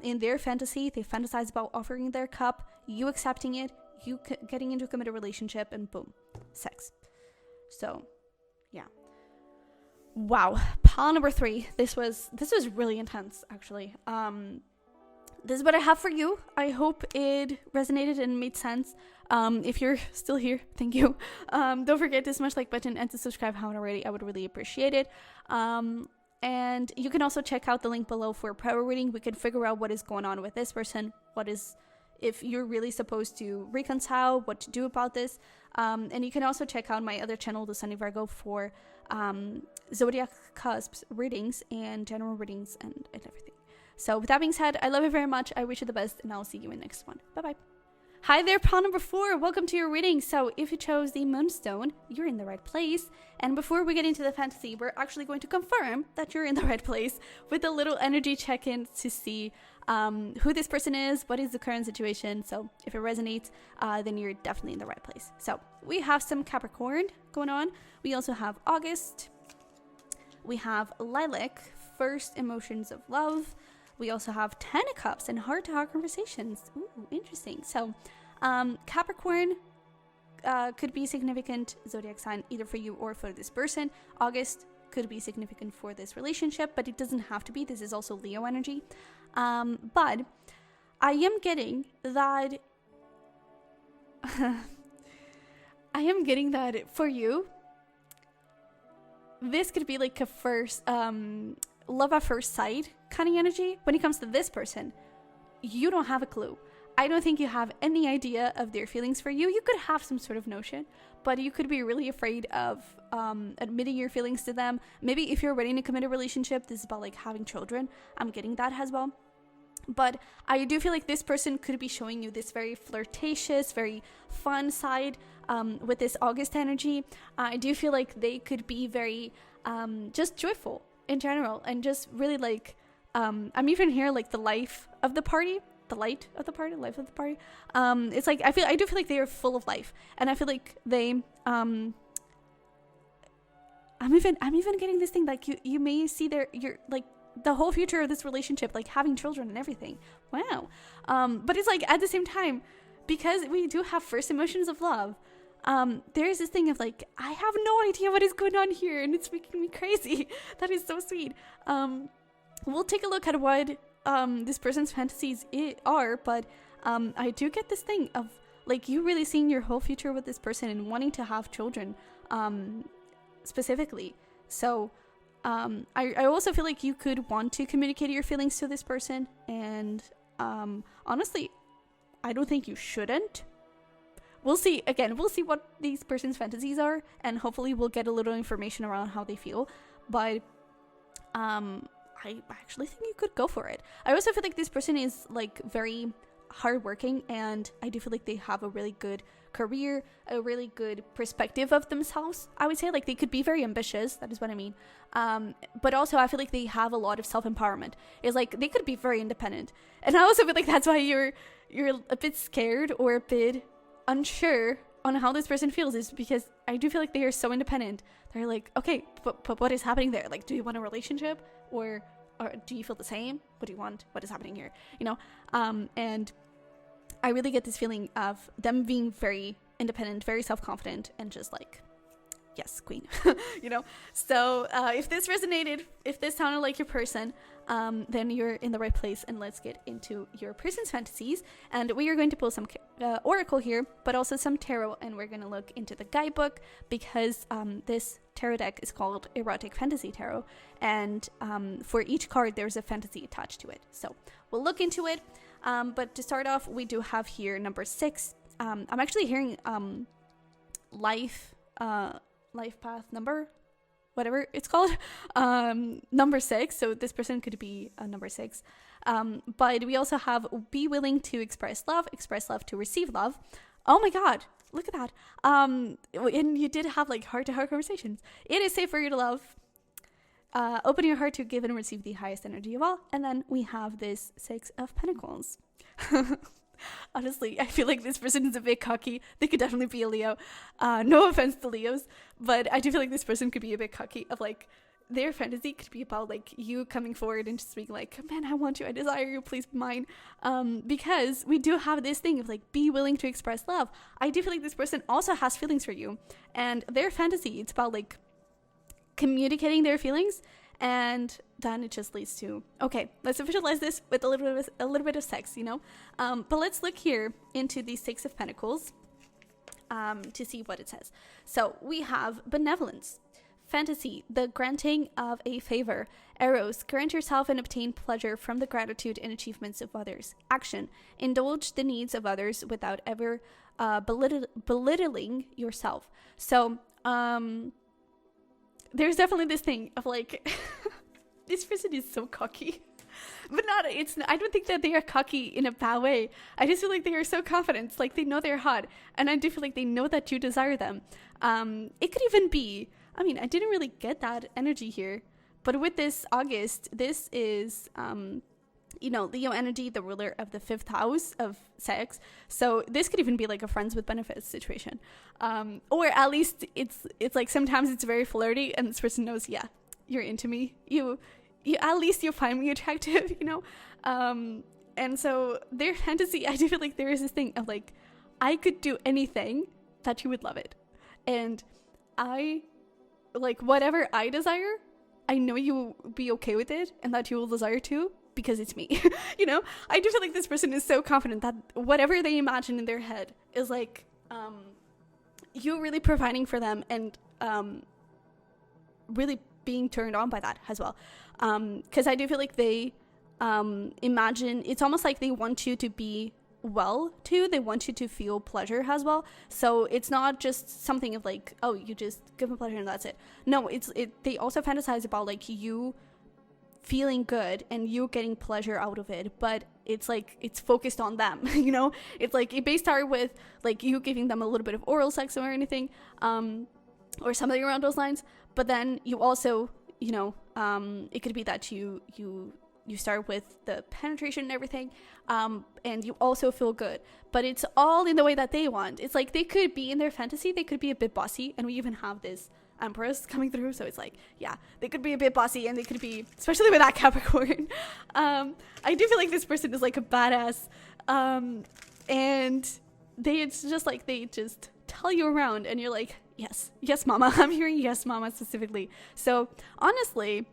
In their fantasy, they fantasize about offering their cup, you accepting it, you getting into a committed relationship, and boom, sex. So, yeah. Wow. Pile number 3. This was really intense, actually. This is what I have for you. I hope it resonated and made sense. If you're still here, thank you. Don't forget to smash like button and to subscribe if you haven't already. I would really appreciate it. And you can also check out the link below for a private reading. We can figure out what is going on with this person, if you're really supposed to reconcile, what to do about this. And you can also check out my other channel, the Sunny Virgo, for zodiac cusps readings and general readings and everything. So with that being said, I love you very much. I wish you the best, and I'll see you in the next one. Bye-bye. Hi there, pile number 4. Welcome to your reading. So if you chose the Moonstone, you're in the right place. And before we get into the fantasy, we're actually going to confirm that you're in the right place with a little energy check-in to see who this person is, what is the current situation. So if it resonates, then you're definitely in the right place. So we have some Capricorn going on. We also have August. We have Lilac, first emotions of love. We also have 10 of Cups and heart-to-heart conversations. Ooh, interesting. So, Capricorn could be significant zodiac sign either for you or for this person. August could be significant for this relationship, but it doesn't have to be. This is also Leo energy. But I am getting that... I am getting that for you, this could be like a first... love at first sight kind of energy. When it comes to this person, you don't have a clue. I don't think you have any idea of their feelings for you. You could have some sort of notion, but you could be really afraid of admitting your feelings to them. Maybe if you're already in a committed relationship, this is about like having children. I'm getting that as well. But I do feel like this person could be showing you this very flirtatious, very fun side with this August energy. I do feel like they could be very just joyful in general, and just really like I'm even here like the life of the party, the light of the party, life of the party. It's like I do feel like they are full of life, and I feel like they I'm even getting this thing like you may see you're like the whole future of this relationship, like having children and everything. Wow. But it's like at the same time, because we do have first emotions of love, there's this thing of like, I have no idea what is going on here, and it's making me crazy. That is so sweet. We'll take a look at what this person's fantasies are, but I do get this thing of like you really seeing your whole future with this person and wanting to have children specifically. So I also feel like you could want to communicate your feelings to this person, and honestly, I don't think you shouldn't. We'll see what these person's fantasies are, and hopefully we'll get a little information around how they feel. But I actually think you could go for it. I also feel like this person is like very hardworking, and I do feel like they have a really good career, a really good perspective of themselves. I would say like they could be very ambitious. That is what I mean. But also I feel like they have a lot of self-empowerment. It's like they could be very independent, and I also feel like that's why you're a bit scared or a bit unsure on how this person feels, is because I do feel like they are so independent. They're like, okay, but what is happening there? Like, do you want a relationship, or do you feel the same? What do you want? What is happening here? You know, and I really get this feeling of them being very independent, very self-confident, and just like, yes, queen, you know? So if this resonated, if this sounded like your person, then you're in the right place, and let's get into your person's fantasies. And we are going to pull some oracle here, but also some tarot, and we're going to look into the guidebook, because this tarot deck is called Erotic Fantasy Tarot, and for each card there's a fantasy attached to it. So we'll look into it, but to start off, we do have here number 6. I'm actually hearing life path number, whatever it's called, number 6. So this person could be number 6. But we also have be willing to express love to receive love. Oh my god, look at that. And you did have like heart-to-heart conversations. It is safe for you to love. Open your heart to give and receive the highest energy of all. And then we have this 6 of Pentacles. Honestly, I feel like this person is a bit cocky. They could definitely be a Leo. No offense to Leos, but I do feel like this person could be a bit cocky of like, their fantasy could be about like you coming forward and just being like, man, I want you, I desire you, please be mine. Because we do have this thing of like, be willing to express love. I do feel like this person also has feelings for you, and their fantasy, it's about like communicating their feelings, and then it just leads to, okay, let's visualize this with a little bit of sex, you know. But let's look here into the Six of Pentacles to see what it says. So we have benevolence. Fantasy, the granting of a favor. Eros, grant yourself and obtain pleasure from the gratitude and achievements of others. Action, indulge the needs of others without ever belittling yourself. So, there's definitely this thing of like, this person is so cocky. But I don't think that they are cocky in a bad way. I just feel like they are so confident. Like, they know they're hot. And I do feel like they know that you desire them. It could even be, I mean, I didn't really get that energy here. But with this August, this is, Leo energy, the ruler of the 5th house of sex. So this could even be like a friends with benefits situation. Or at least it's like sometimes it's very flirty and this person knows, yeah, you're into me. You at least you find me attractive, you know? And so their fantasy, I do feel like there is this thing of like, I could do anything that you would love it. And I, like, whatever I desire, I know you will be okay with it and that you will desire too, because it's me. You know, I do feel like this person is so confident that whatever they imagine in their head is like, you really providing for them and really being turned on by that as well. Because I do feel like they imagine, it's almost like they want you to be well too. They want you to feel pleasure as well. So it's not just something of like, oh, you just give them pleasure and that's it. No, they also fantasize about like you feeling good and you getting pleasure out of it, but it's like it's focused on them. You know, it's like it may start with like you giving them a little bit of oral sex or anything, or something around those lines, but then you also, you know, it could be that you start with the penetration and everything, and you also feel good, but it's all in the way that they want. It's like they could be in their fantasy, they could be a bit bossy, and we even have this Empress coming through, so it's like, yeah, they could be a bit bossy, and they could be, especially with that Capricorn, I do feel like this person is like a badass, and it's just like they just tell you around, and you're like, yes mama. I'm hearing yes mama specifically. So honestly,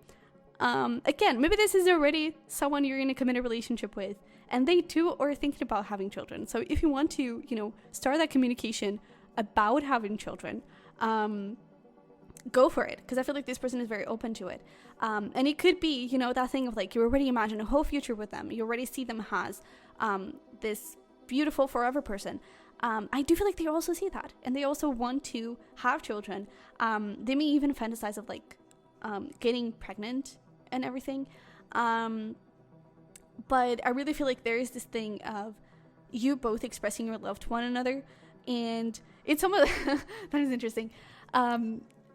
again, maybe this is already someone you're in a committed relationship with, and they too are thinking about having children. So if you want to, you know, start that communication about having children, go for it, because I feel like this person is very open to it. And it could be, you know, that thing of like, you already imagine a whole future with them. You already see them as this beautiful forever person. I do feel like they also see that, and they also want to have children. They may even fantasize of like getting pregnant and everything. But I really feel like there is this thing of you both expressing your love to one another, and it's almost that is interesting.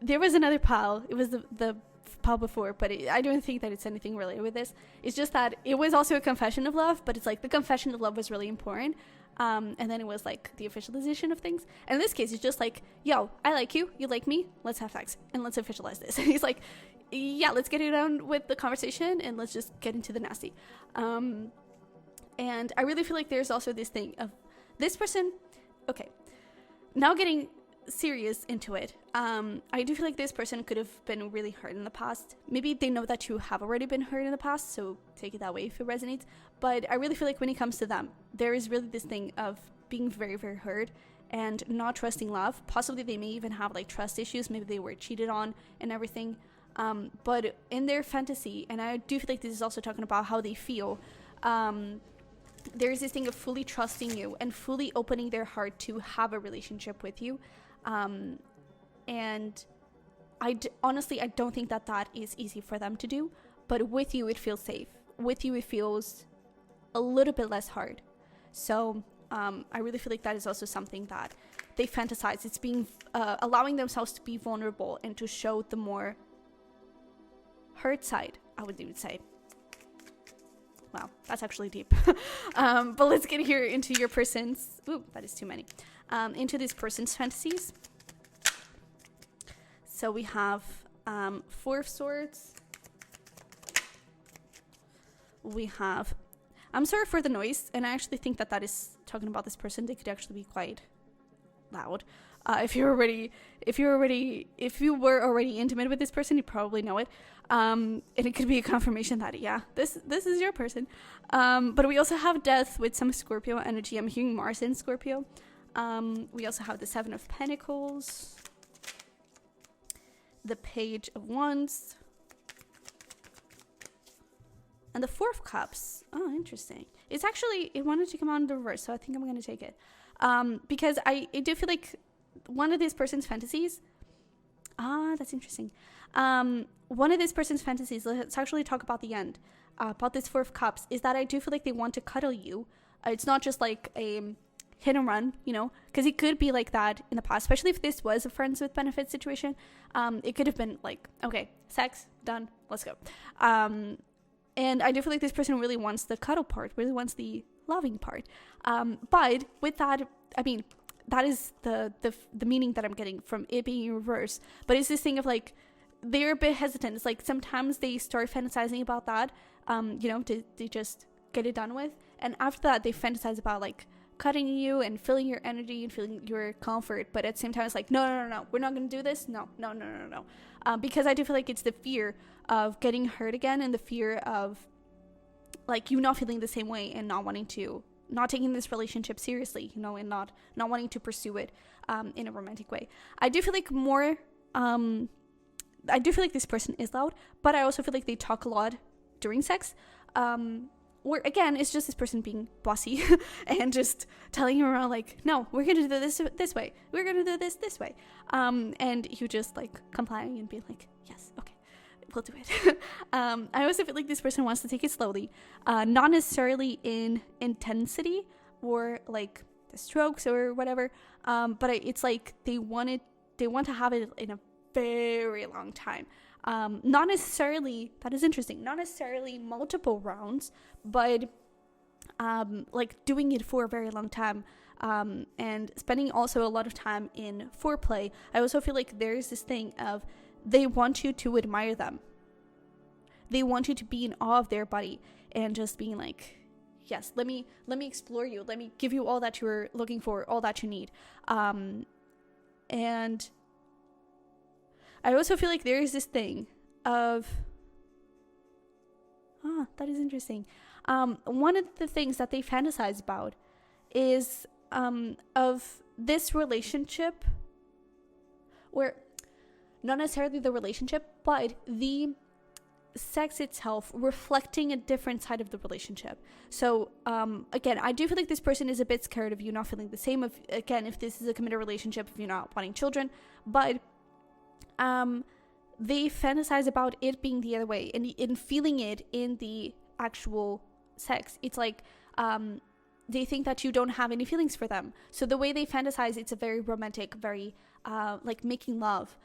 There was another pal. It was the pal before, but I don't think that it's anything related with this. It's just that it was also a confession of love, but it's like the confession of love was really important. And then it was like the officialization of things. And in this case, it's just like, yo, I like you, you like me, let's have sex, and let's officialize this. And he's like, yeah, let's get it on with the conversation, and let's just get into the nasty. And I really feel like there's also this thing of this person, okay, now getting serious into it. I do feel like this person could have been really hurt in the past. Maybe they know that you have already been hurt in the past, so take it that way if it resonates. But I really feel like when it comes to them, there is really this thing of being very, very hurt and not trusting love. Possibly they may even have like trust issues. Maybe they were cheated on and everything. But in their fantasy, and I do feel like this is also talking about how they feel, there's this thing of fully trusting you and fully opening their heart to have a relationship with you. And honestly, I don't think that is easy for them to do, but with you, it feels safe. With you, it feels a little bit less hard. So, I really feel like that is also something that they fantasize. It's being, allowing themselves to be vulnerable and to show the more hurt side, I would even say. Wow, that's actually deep. But let's get here into your person's, ooh, that is too many, into this person's fantasies. So we have Four of Swords. We have, I'm sorry for the noise, and I actually think that that is talking about this person. They could actually be quite loud. If you were already intimate with this person, you probably know it. And it could be a confirmation that, yeah, this is your person. But we also have Death with some Scorpio energy. I'm hearing Mars in Scorpio. We also have the Seven of Pentacles, the Page of Wands, and the Four of Cups. Oh, interesting. It's actually, it wanted to come out in the reverse, so I think I'm going to take it. Because I do feel like one of this person's fantasies, that's interesting. One of this person's fantasies, let's actually talk about the end, about this Four of Cups, is that I do feel like they want to cuddle you. It's not just like a hit and run, you know, because it could be like that in the past, especially if this was a friends with benefits situation. It could have been like, okay, sex, done, let's go. And I do feel like this person really wants the cuddle part, really wants the loving part. But with that, I mean, that is the meaning that I'm getting from it being in reverse. But it's this thing of like, they're a bit hesitant. It's like sometimes they start fantasizing about that, you know, to just get it done with. And after that, they fantasize about like cutting you and feeling your energy and feeling your comfort. But at the same time, it's like, no, we're not going to do this. No. Because I do feel like it's the fear of getting hurt again, and the fear of like you not feeling the same way and not taking this relationship seriously, you know, and not wanting to pursue it in a romantic way. I do feel like I do feel like this person is loud, but I also feel like they talk a lot during sex. Or again, it's just this person being bossy and just telling you around like, no, we're going to do this way. We're going to do this way. And you just like complying and being like, yes, okay, we'll do it. I also feel like this person wants to take it slowly, not necessarily in intensity or like the strokes or whatever. But it's like they want to have it in a very long time. Not necessarily, that is interesting, not necessarily multiple rounds, but like doing it for a very long time, and spending also a lot of time in foreplay. I also feel like there's this thing of they want you to admire them. They want you to be in awe of their body and just being like, yes, let me explore you. Let me give you all that you're looking for, all that you need. And I also feel like there is this thing of, that is interesting. One of the things that they fantasize about is of this relationship, where not necessarily the relationship, but the sex itself reflecting a different side of the relationship. So again, I do feel like this person is a bit scared of you not feeling the same, of again, if this is a committed relationship, if you're not wanting children, but they fantasize about it being the other way, and in feeling it in the actual sex. It's like they think that you don't have any feelings for them. So the way they fantasize, it's a very romantic, very like making love,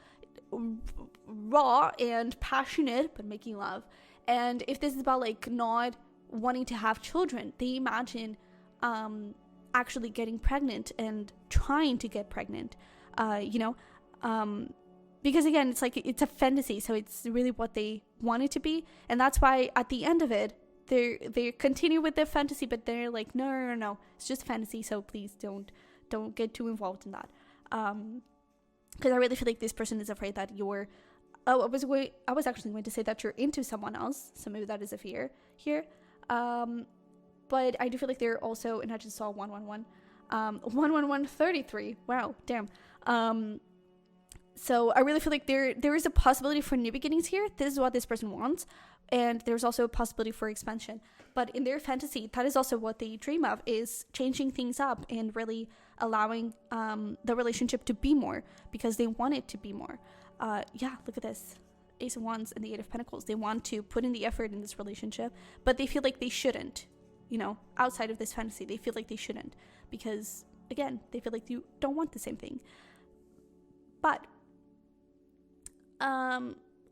raw and passionate, but making love. And if this is about like not wanting to have children, they imagine actually getting pregnant and trying to get pregnant, you know, because again, it's like it's a fantasy, so it's really what they want it to be. And that's why at the end of it, they continue with their fantasy, but they're like, no, it's just fantasy, so please don't get too involved in that. Because I really feel like this person is afraid that you're, I was actually going to say that you're into someone else, so maybe that is a fear here. But I do feel like they're also, and I just saw 111, 11133, wow, damn. So I really feel like there is a possibility for new beginnings here. This is what this person wants. And there's also a possibility for expansion. But in their fantasy, that is also what they dream of, is changing things up and really allowing the relationship to be more, because they want it to be more. Yeah, look at this. Ace of Wands and the Eight of Pentacles. They want to put in the effort in this relationship, but they feel like they shouldn't. You know, outside of this fantasy, they feel like they shouldn't. Because, again, they feel like you don't want the same thing. But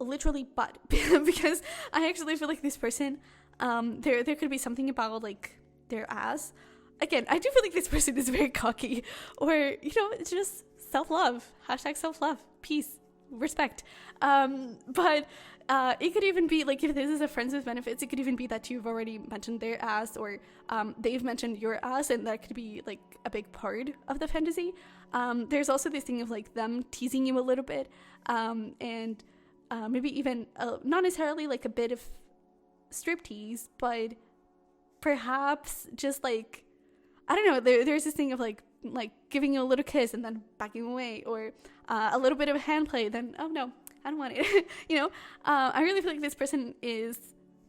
literally but because I actually feel like this person There could be something about like their ass. Again, I do feel like this person is very cocky, or it's just self-love. # self-love, peace, respect. But it could even be like, if this is a friends with benefits, it could even be that you've already mentioned their ass, or they've mentioned your ass, and that could be like a big part of the fantasy. There's also this thing of like them teasing you a little bit, and maybe even not necessarily like a bit of striptease, but perhaps just like, I don't know, there's this thing of like giving you a little kiss and then backing away, or a little bit of hand play, then, oh no, I don't want it. I really feel like this person is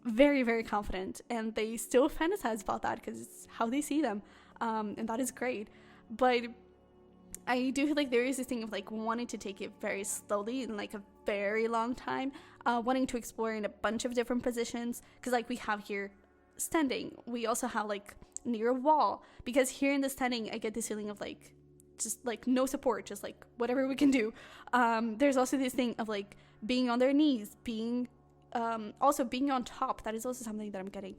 very, very confident, and they still fantasize about that because it's how they see them, and that is great. But I do feel like there is this thing of like wanting to take it very slowly in like a very long time, wanting to explore in a bunch of different positions, because like we have here standing, we also have like near a wall, because here in the standing I get this feeling of like just like no support, just like whatever we can do. There's also this thing of like being on their knees, being also being on top. That is also something that I'm getting,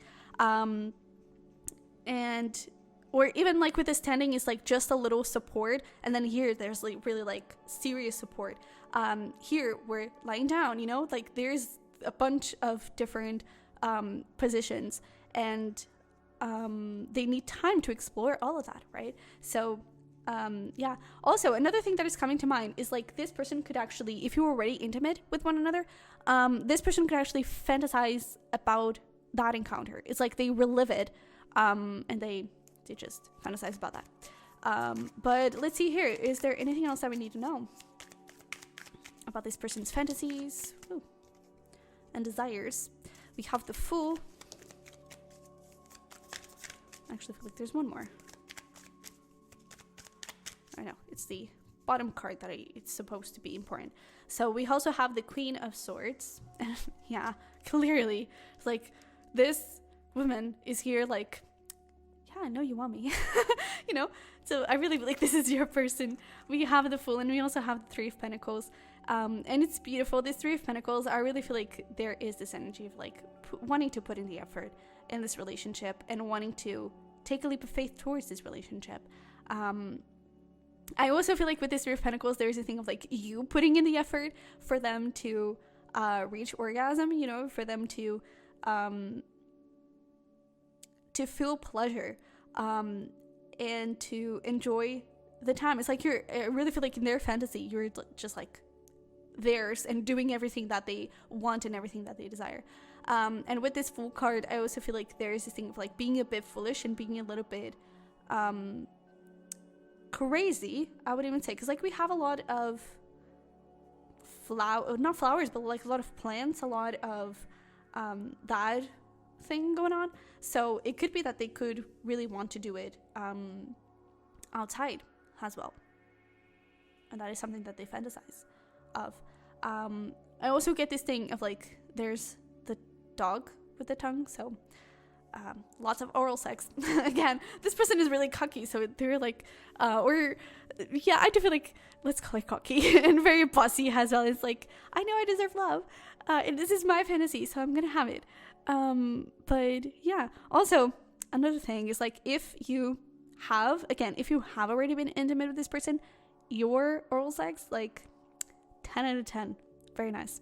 and or even like with the standing is like just a little support, and then here there's like really like serious support. Here we're lying down, like there's a bunch of different positions, and they need time to explore all of that, right? So yeah. Also, another thing that is coming to mind is like this person could actually, if you were already intimate with one another, this person could actually fantasize about that encounter. It's like they relive it, and they just fantasize about that. But let's see here. Is there anything else that we need to know about this person's fantasies and desires? We have the Fool. I actually feel like there's one more. I know, it's the bottom card that it's supposed to be important. So we also have the Queen of Swords. Yeah, clearly, it's like this woman is here like, yeah, I know you want me. So I really feel like this is your person. We have the Fool, and we also have the Three of Pentacles, and it's beautiful. This Three of Pentacles, I really feel like there is this energy of like wanting to put in the effort in this relationship, and wanting to take a leap of faith towards this relationship. I also feel like with this Three of Pentacles, there's a thing of like you putting in the effort for them to reach orgasm, for them to feel pleasure, and to enjoy the time. It's like I really feel like in their fantasy, you're just like theirs and doing everything that they want and everything that they desire. And with this Fool card, I also feel like there's this thing of like being a bit foolish and being a little bit crazy, I would even say, because like we have a lot of not flowers, but like a lot of plants, a lot of that thing going on. So it could be that they could really want to do it outside as well, and that is something that they fantasize of. I also get this thing of like there's the dog with the tongue, so lots of oral sex. Again, this person is really cocky, so they're like I do feel like, let's call it cocky, and very bossy as well. It's like, I know I deserve love, and this is my fantasy, so I'm gonna have it. But yeah, also another thing is like if you have already been intimate with this person, your oral sex, like 10 out of 10, very nice.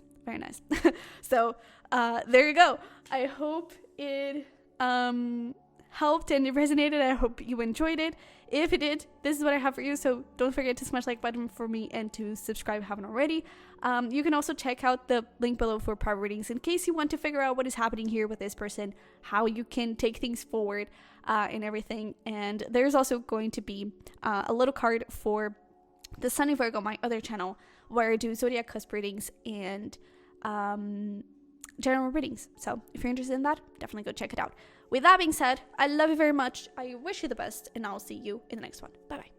So there you go. I hope it helped and it resonated. I hope you enjoyed it. If it did, this is what I have for you, so don't forget to smash like button for me and to subscribe if you haven't already. You can also check out the link below for private readings in case you want to figure out what is happening here with this person, how you can take things forward, and everything. And there's also going to be a little card for the Sunny Virgo, my other channel, where I do zodiac cusp readings and general readings. So if you're interested in that, definitely go check it out. With that being said, I love you very much. I wish you the best, and I'll see you in the next one. Bye bye.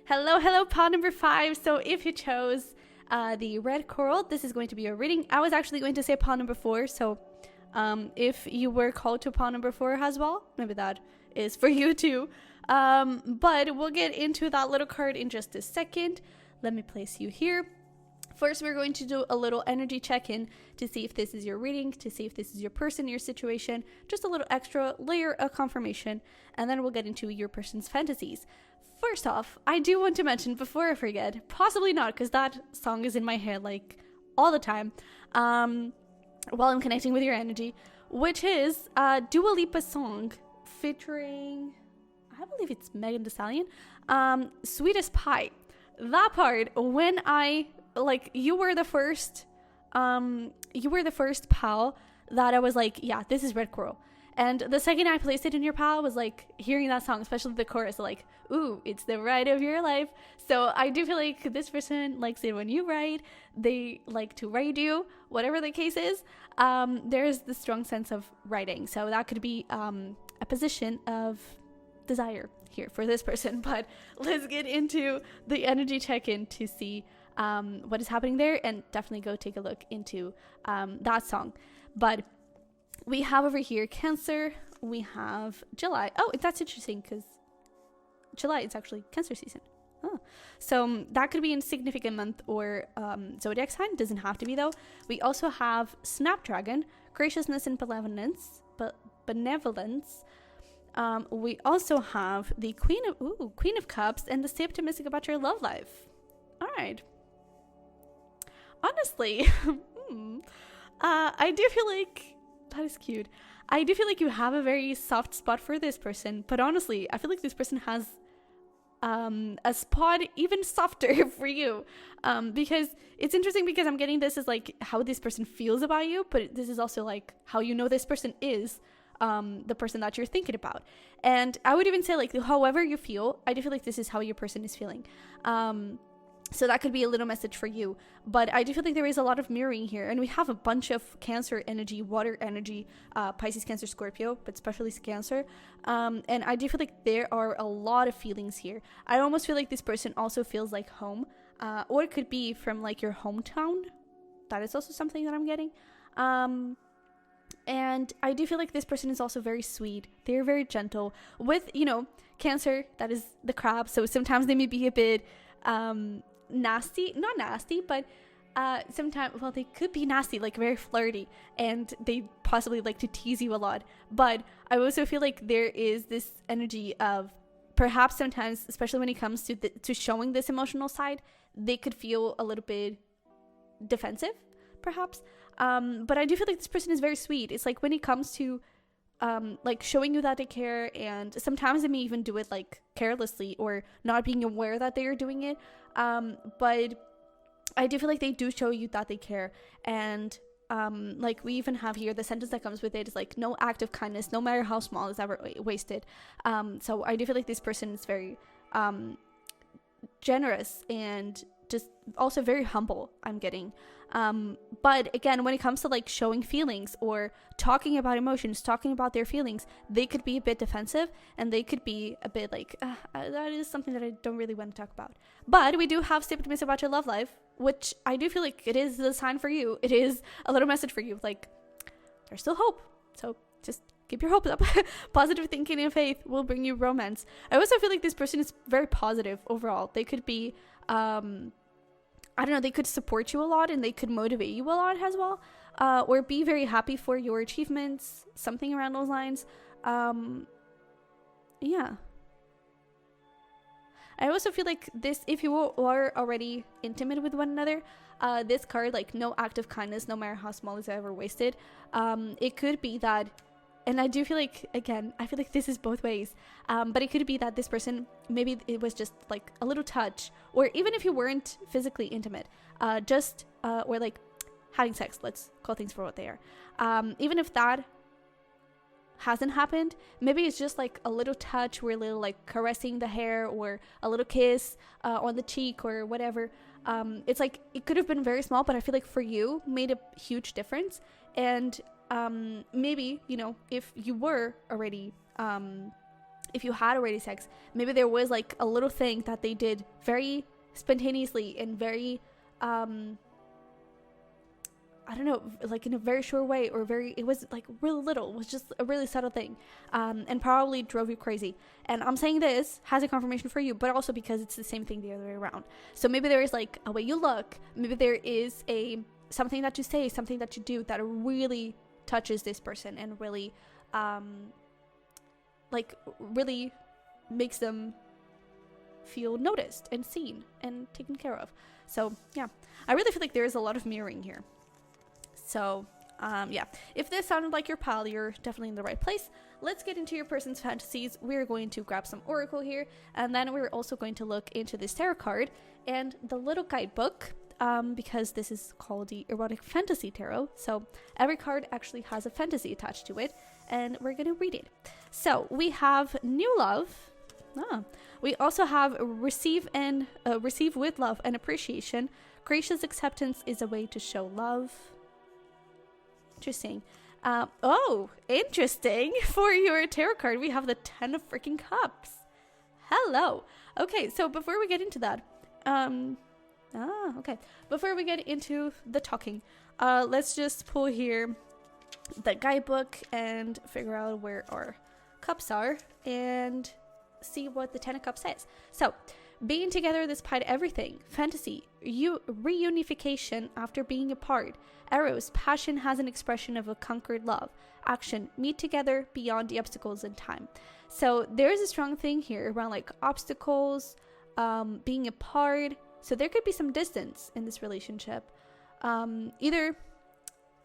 Hello, pod number 5. So if you chose the red coral, this is going to be your reading. I was actually going to say pod number 4. So if you were called to pod number 4 as well, maybe that is for you too. But we'll get into that little card in just a second. Let me place you here. First, we're going to do a little energy check-in to see if this is your reading, to see if this is your person, your situation, just a little extra layer of confirmation, and then we'll get into your person's fantasies. First off, I do want to mention, before I forget, possibly not, because that song is in my head like all the time, while I'm connecting with your energy, which is Dua Lipa's song featuring, I believe it's Megan Thee Stallion, Sweetest Pie. That part, when you were the first pal that I was like, yeah, this is Red Coral. And the second I placed it in your pal was like hearing that song, especially the chorus, like, ooh, it's the ride of your life. So I do feel like this person likes it when you write. They like to write you, whatever the case is. There's the strong sense of writing. So that could be a position of desire here for this person. But let's get into the energy check-in to see what is happening there, and definitely go take a look into that song. But we have over here Cancer, we have July. Oh, that's interesting because July is actually Cancer season. Oh. So that could be a significant month or zodiac sign. Doesn't have to be though. We also have Snapdragon, graciousness and benevolence. We also have the Queen of Cups, and the stay optimistic about your love life. All right. Honestly, I do feel like that is cute. I do feel like you have a very soft spot for this person, but honestly, I feel like this person has a spot even softer for you, because it's interesting, because I'm getting this as like how this person feels about you, but this is also like how you know this person is the person that you're thinking about. And I would even say, like, however you feel, I do feel like this is how your person is feeling. So that could be a little message for you. But I do feel like there is a lot of mirroring here. And we have a bunch of Cancer energy, water energy, Pisces, Cancer, Scorpio, but especially Cancer. And I do feel like there are a lot of feelings here. I almost feel like this person also feels like home. Or it could be from like your hometown. That is also something that I'm getting. And I do feel like this person is also very sweet. They're very gentle. With, Cancer, that is the crab. So sometimes they may be a bit nasty, not nasty, but sometimes, well, they could be nasty, like very flirty, and they possibly like to tease you a lot. But I also feel like there is this energy of perhaps sometimes, especially when it comes to showing this emotional side, they could feel a little bit defensive, perhaps. But I do feel like this person is very sweet. It's like when it comes to like showing you that they care, and sometimes they may even do it like carelessly or not being aware that they are doing it. But I do feel like they do show you that they care. And like we even have here, the sentence that comes with it is like, no act of kindness, no matter how small, is ever wasted. So I do feel like this person is very generous and just also very humble, I'm getting. But again, when it comes to like showing feelings or talking about emotions, talking about their feelings, they could be a bit defensive, and they could be a bit like, that is something that I don't really want to talk about. But we do have stay optimistic about your love life, which I do feel like it is a sign for you. It is a little message for you. Like, there's still hope. So just keep your hopes up. Positive thinking and faith will bring you romance. I also feel like this person is very positive overall. They could be, I don't know, they could support you a lot, and they could motivate you a lot as well, or be very happy for your achievements, something around those lines. Yeah. I also feel like this, if you are already intimate with one another, this card, like, no act of kindness, no matter how small, is ever wasted. It could be that, and I do feel like, again, I feel like this is both ways, but it could be that this person, maybe it was just like a little touch, or even if you weren't physically intimate, or like having sex, let's call things for what they are. Even if that hasn't happened, maybe it's just like a little touch, or a little like caressing the hair, or a little kiss on the cheek, or whatever. It's like, it could have been very small, but I feel like for you made a huge difference. And maybe, if you were already, if you had already sex, maybe there was like a little thing that they did very spontaneously and very, I don't know, like in a very short way, or it was like really little, it was just a really subtle thing, and probably drove you crazy. And I'm saying this has a confirmation for you, but also because it's the same thing the other way around. So maybe there is like a way you look, maybe there is something that you say, something that you do that really touches this person and really, really makes them feel noticed and seen and taken care of. So yeah, I really feel like there is a lot of mirroring here. So yeah, if this sounded like your pal, you're definitely in the right place. Let's get into your person's fantasies. We're going to grab some oracle here, and then we're also going to look into this tarot card and the little guidebook, because this is called the Erotic Fantasy Tarot. So every card actually has a fantasy attached to it, and we're going to read it. So we have new love. We also have receive with love and appreciation. Gracious acceptance is a way to show love. Interesting. Interesting. For your tarot card, we have the 10 of freaking cups. Hello. Okay, so before we get into that, okay. Before we get into the talking, let's just pull here the guidebook and figure out where our cups are and see what the 10 of cups says. So, being together despite everything. Fantasy, reunification after being apart. Eros, passion has an expression of a conquered love. Action, meet together beyond the obstacles in time. So there is a strong thing here around like obstacles, being apart. So there could be some distance in this relationship. Either,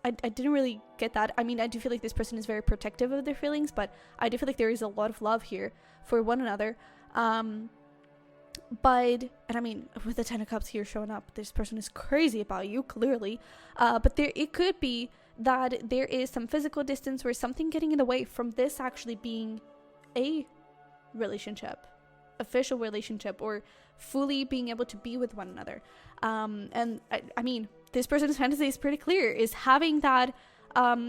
I didn't really get that. I mean, I do feel like this person is very protective of their feelings, but I do feel like there is a lot of love here for one another. And I mean, with the 10 of cups here showing up, this person is crazy about you, clearly. But it could be that there is some physical distance or something getting in the way from this actually being a relationship, official relationship, or fully being able to be with one another. And I mean, this person's fantasy is pretty clear, is having that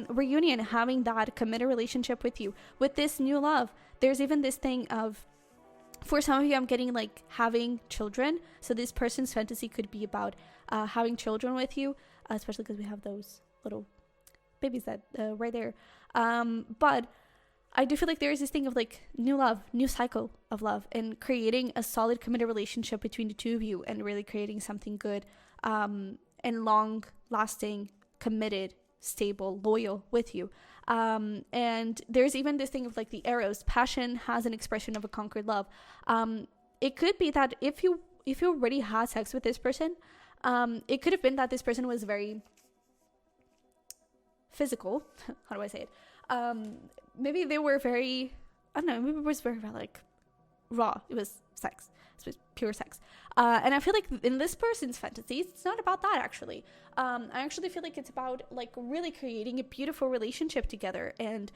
reunion, having that committed relationship with you. With this new love, there's even this thing of, for some of you, I'm getting like having children. So this person's fantasy could be about having children with you, especially because we have those little babies that right there. But I do feel like there is this thing of like new love, new cycle of love, and creating a solid committed relationship between the two of you, and really creating something good and long lasting, committed, stable, loyal with you. And there's even this thing of like the Eros, passion has an expression of a conquered love. It could be that if you already had sex with this person, it could have been that this person was very physical. How do I say it? Maybe they were very, I don't know, maybe it was very like raw. It was sex. It was pure sex. And I feel like in this person's fantasies, it's not about that actually. I actually feel like it's about like really creating a beautiful relationship together, and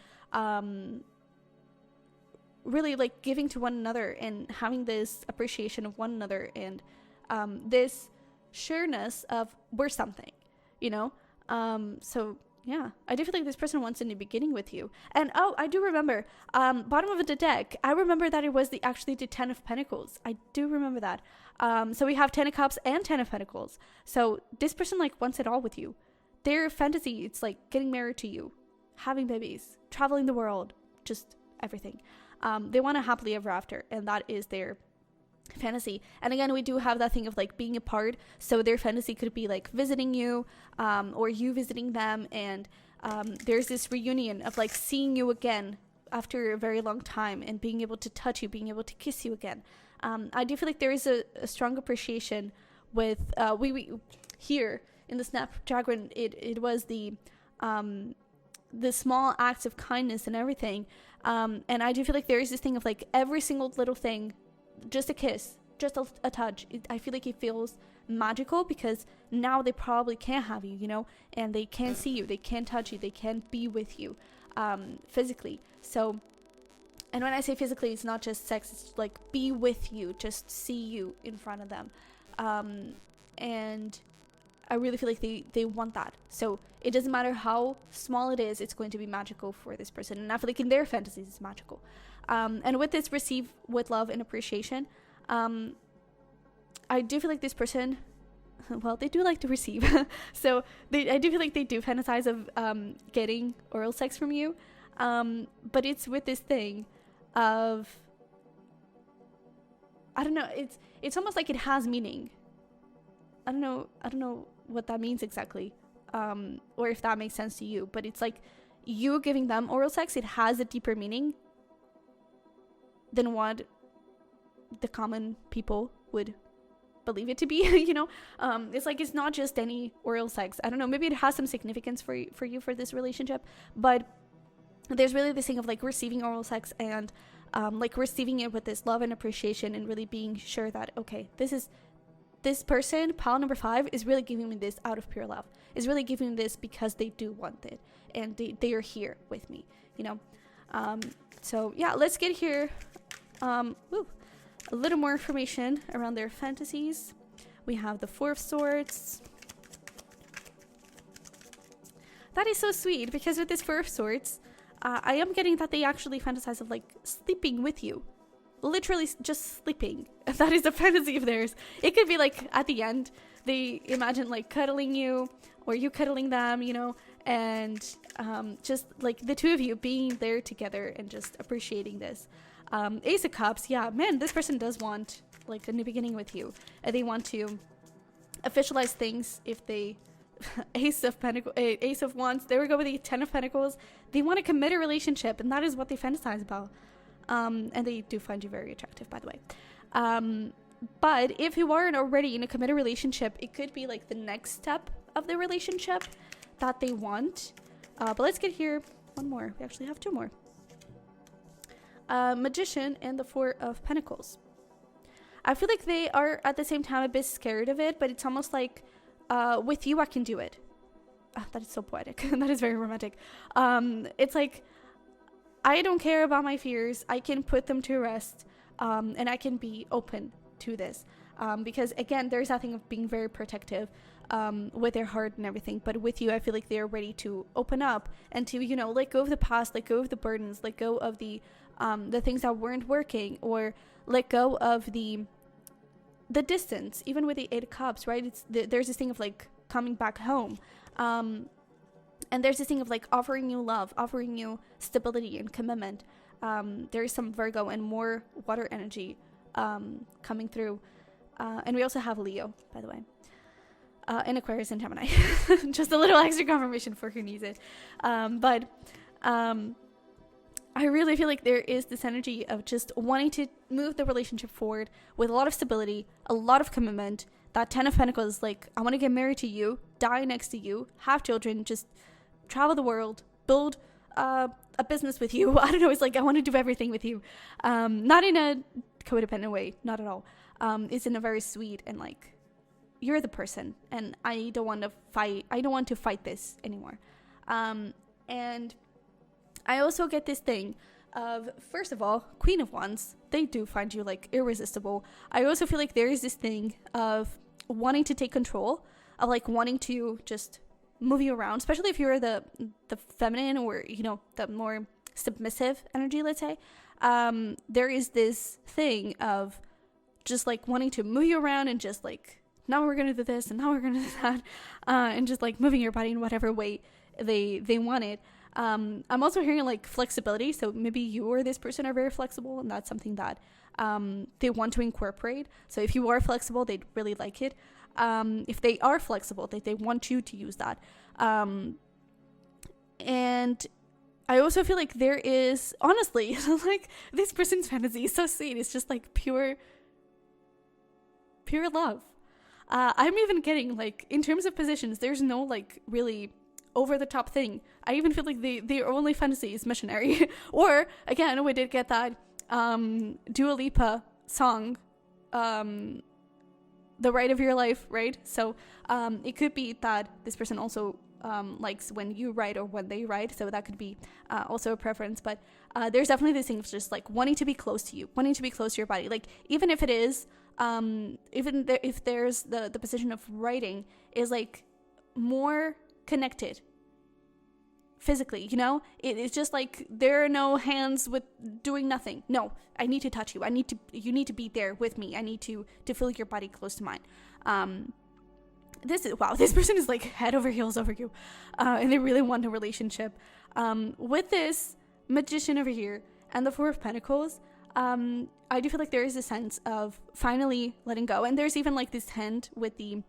really like giving to one another and having this appreciation of one another, and this sureness of we're something, you know? So yeah, I do feel like this person wants a new beginning with you. And I do remember, bottom of the deck, I remember that it was actually the 10 of Pentacles. I do remember that. So we have 10 of Cups and 10 of Pentacles. So this person like wants it all with you. Their fantasy, it's like getting married to you, having babies, traveling the world, just everything. They want a happily ever after, and that is their fantasy. And again, we do have that thing of like being apart, so their fantasy could be like visiting you, or you visiting them, and there's this reunion of like seeing you again after a very long time, and being able to touch you, being able to kiss you again. I do feel like there is a strong appreciation with we here in the Snapdragon. It was the small acts of kindness and everything, and I do feel like there is this thing of like every single little thing, just a kiss, just a touch. I feel like it feels magical, because now they probably can't have you, you know, and they can't see you, they can't touch you, they can't be with you physically. So, and when I say physically, it's not just sex, it's like be with you, just see you in front of them. And I really feel like they want that. So it doesn't matter how small it is, it's going to be magical for this person. And I feel like in their fantasies, it's magical. And with this receive with love and appreciation, I do feel like this person, well, they do like to receive. So I do feel like they do fantasize of getting oral sex from you. But it's with this thing of, I don't know, it's almost like it has meaning. I don't know what that means exactly, or if that makes sense to you, but it's like you giving them oral sex, it has a deeper meaning than what the common people would believe it to be. It's like, it's not just any oral sex. I don't know, maybe it has some significance for you for this relationship, but there's really this thing of like receiving oral sex and like receiving it with this love and appreciation, and really being sure that, okay, this person, pal number 5, is really giving me this out of pure love, is really giving me this because they do want it, and they are here with me, so yeah, let's get here a little more information around their fantasies. We have the 4 of Swords. That is so sweet, because with this 4 of Swords, I am getting that they actually fantasize of like sleeping with you. Literally just sleeping. That is a fantasy of theirs. It could be like at the end, they imagine like cuddling you, or you cuddling them, and just like the 2 of you being there together and just appreciating this. Ace of Cups, yeah, man, this person does want like a new beginning with you. They want to officialize things if they Ace of Wands, there we go with the 10 of Pentacles. They want to commit a relationship, and that is what they fantasize about. And they do find you very attractive, by the way. But if you aren't already in a committed relationship, it could be like the next step of the relationship that they want. But let's get here one more. We actually have 2 more. Magician and the 4 of Pentacles. I feel like they are at the same time a bit scared of it, but it's almost like, with you I can do it. That is so poetic. That is very romantic. It's like, I don't care about my fears. I can put them to rest, and I can be open to this, because again, there's that thing of being very protective with their heart and everything, but with you I feel like they're ready to open up and to let go of the past, let go of the burdens, let go of the things that weren't working, or let go of the distance. Even with the 8 of Cups, right, there's this thing of like coming back home, and there's this thing of like offering you love, offering you stability and commitment. There is some Virgo and more water energy coming through, and we also have Leo, by the way, and Aquarius and Gemini. Just a little extra confirmation for who needs it. But I really feel like there is this energy of just wanting to move the relationship forward with a lot of stability, a lot of commitment. That 10 of Pentacles is like, I want to get married to you, die next to you, have children, just travel the world, build a business with you. I don't know, it's like I want to do everything with you. Not in a codependent way, not at all. It's in a very sweet and like, you're the person, and I don't want to fight this anymore. And I also get this thing of, first of all, Queen of Wands, they do find you like irresistible. I also feel like there is this thing of wanting to take control, of like wanting to just move you around, especially if you're the feminine, or the more submissive energy, let's say. There is this thing of just like wanting to move you around, and just like, now we're gonna do this, and now we're gonna do that, and just like moving your body in whatever way they want it. I'm also hearing like flexibility, so maybe you or this person are very flexible, and that's something that they want to incorporate. So if you are flexible, they'd really like it. If they are flexible, they want you to use that. And I also feel like there is, honestly, like this person's fantasy is so sweet. It's just like pure love. I'm even getting like, in terms of positions, there's no like really over the top thing. I even feel like their only fantasy is missionary. Or again, we did get that Dua Lipa song, The Ride of Your Life, right? So it could be that this person also likes when you write or when they write, so that could be also a preference. But there's definitely this thing of just like wanting to be close to you, wanting to be close to your body. Like, even if it is if there's the position of writing is like more connected physically, it's just like there are no hands with doing nothing. No, I need to touch you. You need to be there with me. I need to feel your body close to mine. this person is like head over heels over you, and they really want a relationship. With this Magician over here and the Four of Pentacles, I do feel like there is a sense of finally letting go, and there's even like this hint with the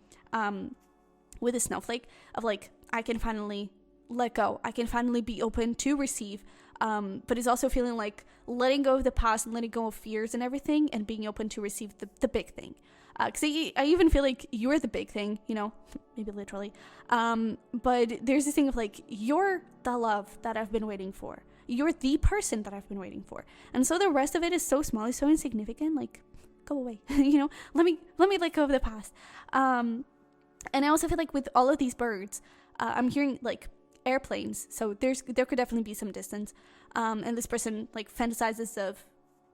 snowflake of like, I can finally let go, I can finally be open to receive, but it's also feeling like letting go of the past and letting go of fears and everything, and being open to receive the big thing. Because I even feel like you're the big thing, you know, maybe literally, but there's this thing of like, you're the love that I've been waiting for. You're the person that I've been waiting for. And so the rest of it is so small, it's so insignificant, like, go away. You know, let me let go of the past. And I also feel like with all of these birds, I'm hearing like airplanes, so there could definitely be some distance. And this person like fantasizes of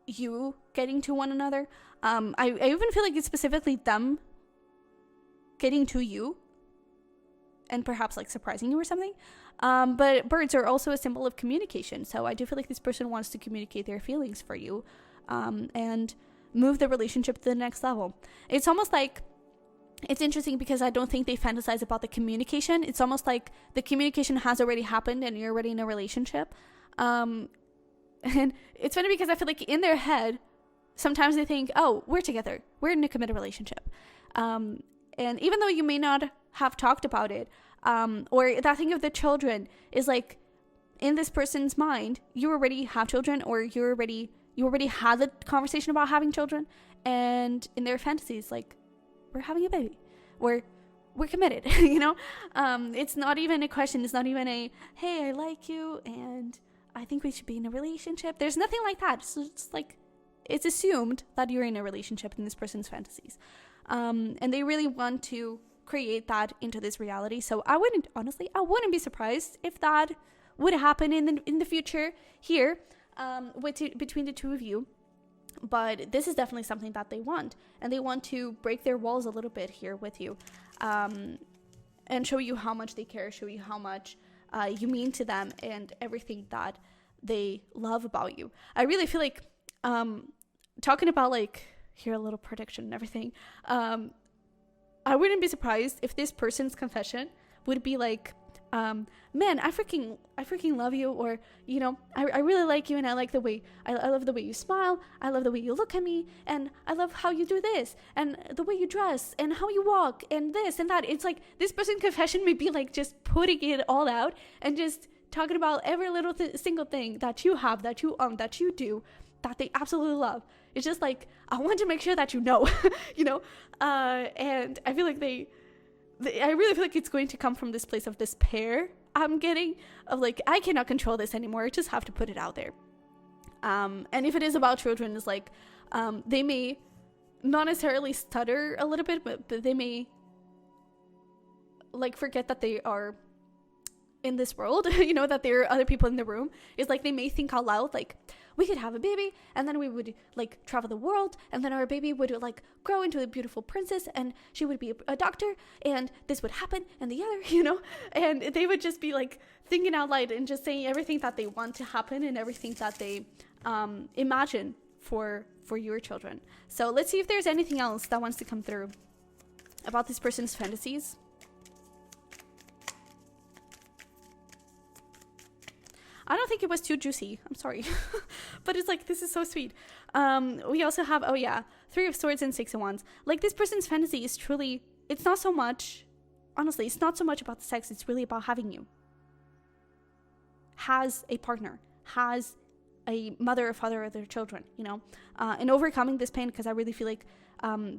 you getting to one another. I even feel like it's specifically them getting to you and perhaps like surprising you or something. But birds are also a symbol of communication, so I do feel like this person wants to communicate their feelings for you, and move the relationship to the next level. It's almost like, it's interesting because I don't think they fantasize about the communication. It's almost like the communication has already happened and you're already in a relationship. And it's funny because I feel like in their head, sometimes they think, oh, we're together, we're in a committed relationship. And even though you may not have talked about it, or that thing of the children is like, in this person's mind, you already have children, or you already had the conversation about having children, and in their fantasies, like, we're having a baby, we're committed. You know, it's not even a question, it's not even a, hey, I like you and I think we should be in a relationship. There's nothing like that. So it's like, it's assumed that you're in a relationship in this person's fantasies, and they really want to create that into this reality. So I wouldn't be surprised if that would happen in the future here, between the two of you. But this is definitely something that they want, and they want to break their walls a little bit here with you, and show you how much they care, show you how much you mean to them, and everything that they love about you. I really feel like, talking about like, here a little prediction and everything, I wouldn't be surprised if this person's confession would be like, man, I freaking love you, or, you know, I really like you, and I like the way, I love the way you smile, I love the way you look at me, and I love how you do this, and the way you dress, and how you walk, and this and that. It's like, this person's confession may be like just putting it all out, and just talking about every little single thing that you have, that you own, that you do, that they absolutely love. It's just like, I want to make sure that you know, you know, and I feel like I really feel like it's going to come from this place of despair I'm getting, of like, I cannot control this anymore, I just have to put it out there. And if it is about children, it's like, they may not necessarily stutter a little bit, but they may like forget that they are in this world, you know, that there are other people in the room. It's like, they may think out loud, like, we could have a baby, and then we would like travel the world, and then our baby would like grow into a beautiful princess, and she would be a doctor, and this would happen, and the other, you know, and they would just be like thinking out loud and just saying everything that they want to happen, and everything that they imagine for your children. So let's see if there's anything else that wants to come through about this person's fantasies. I don't think it was too juicy, I'm sorry. But it's like, this is so sweet. We also have, oh yeah, 3 of Swords and 6 of Wands. Like, this person's fantasy is truly, it's not so much, honestly, it's not so much about the sex, it's really about having you. Has a partner, has a mother or father of their children, you know, and overcoming this pain, because I really feel like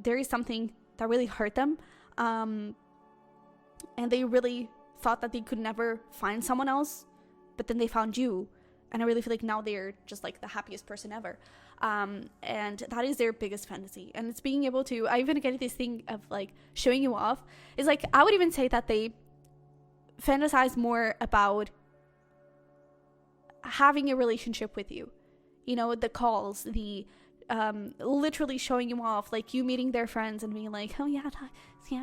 there is something that really hurt them, and they really thought that they could never find someone else, but then they found you, and I really feel like now they're just like the happiest person ever, and that is their biggest fantasy. And it's being able to, I even get this thing of like showing you off. It's like, I would even say that they fantasize more about having a relationship with you, you know, the calls, the literally showing you off, like you meeting their friends and being like, oh yeah,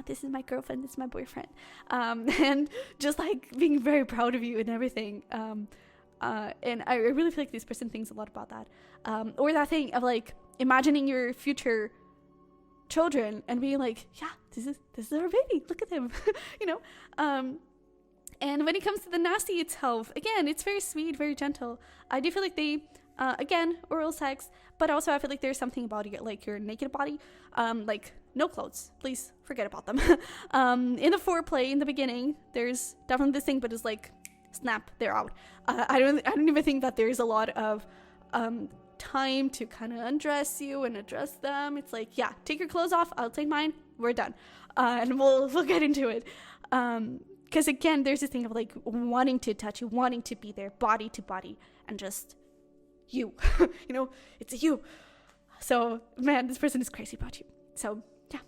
this is my girlfriend, this is my boyfriend, and just like being very proud of you and everything. And I really feel like this person thinks a lot about that, or that thing of like imagining your future children and being like, yeah, this is our baby, look at him. You know. And when it comes to the nasty itself, again, it's very sweet, very gentle. I do feel like they, again, oral sex, but also I feel like there's something about your naked body, like no clothes, please forget about them. In the foreplay, in the beginning, there's definitely this thing, but it's like, snap, they're out. I don't even think that there's a lot of time to kind of undress you and address them. It's like, yeah, take your clothes off, I'll take mine, we're done. And we'll get into it. Because again, there's this thing of like wanting to touch you, wanting to be there, body to body, and just you, you know, it's a you. So man, this person is crazy about you. So yeah,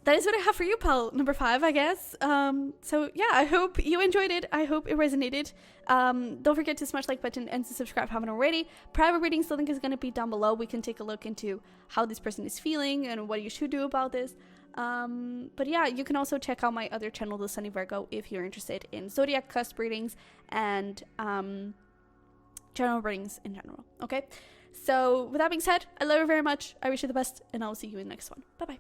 that is what I have for you, pal number 5, I guess. So yeah, I hope you enjoyed it. I hope it resonated. Don't forget to smash like button and to subscribe if you haven't already. Private readings, the link is going to be down below. We can take a look into how this person is feeling and what you should do about this. But yeah, you can also check out my other channel, the Sunny Virgo, if you're interested in zodiac cusp readings and general readings in general. Okay, so with that being said, I love you very much. I wish you the best, and I'll see you in the next one. Bye bye.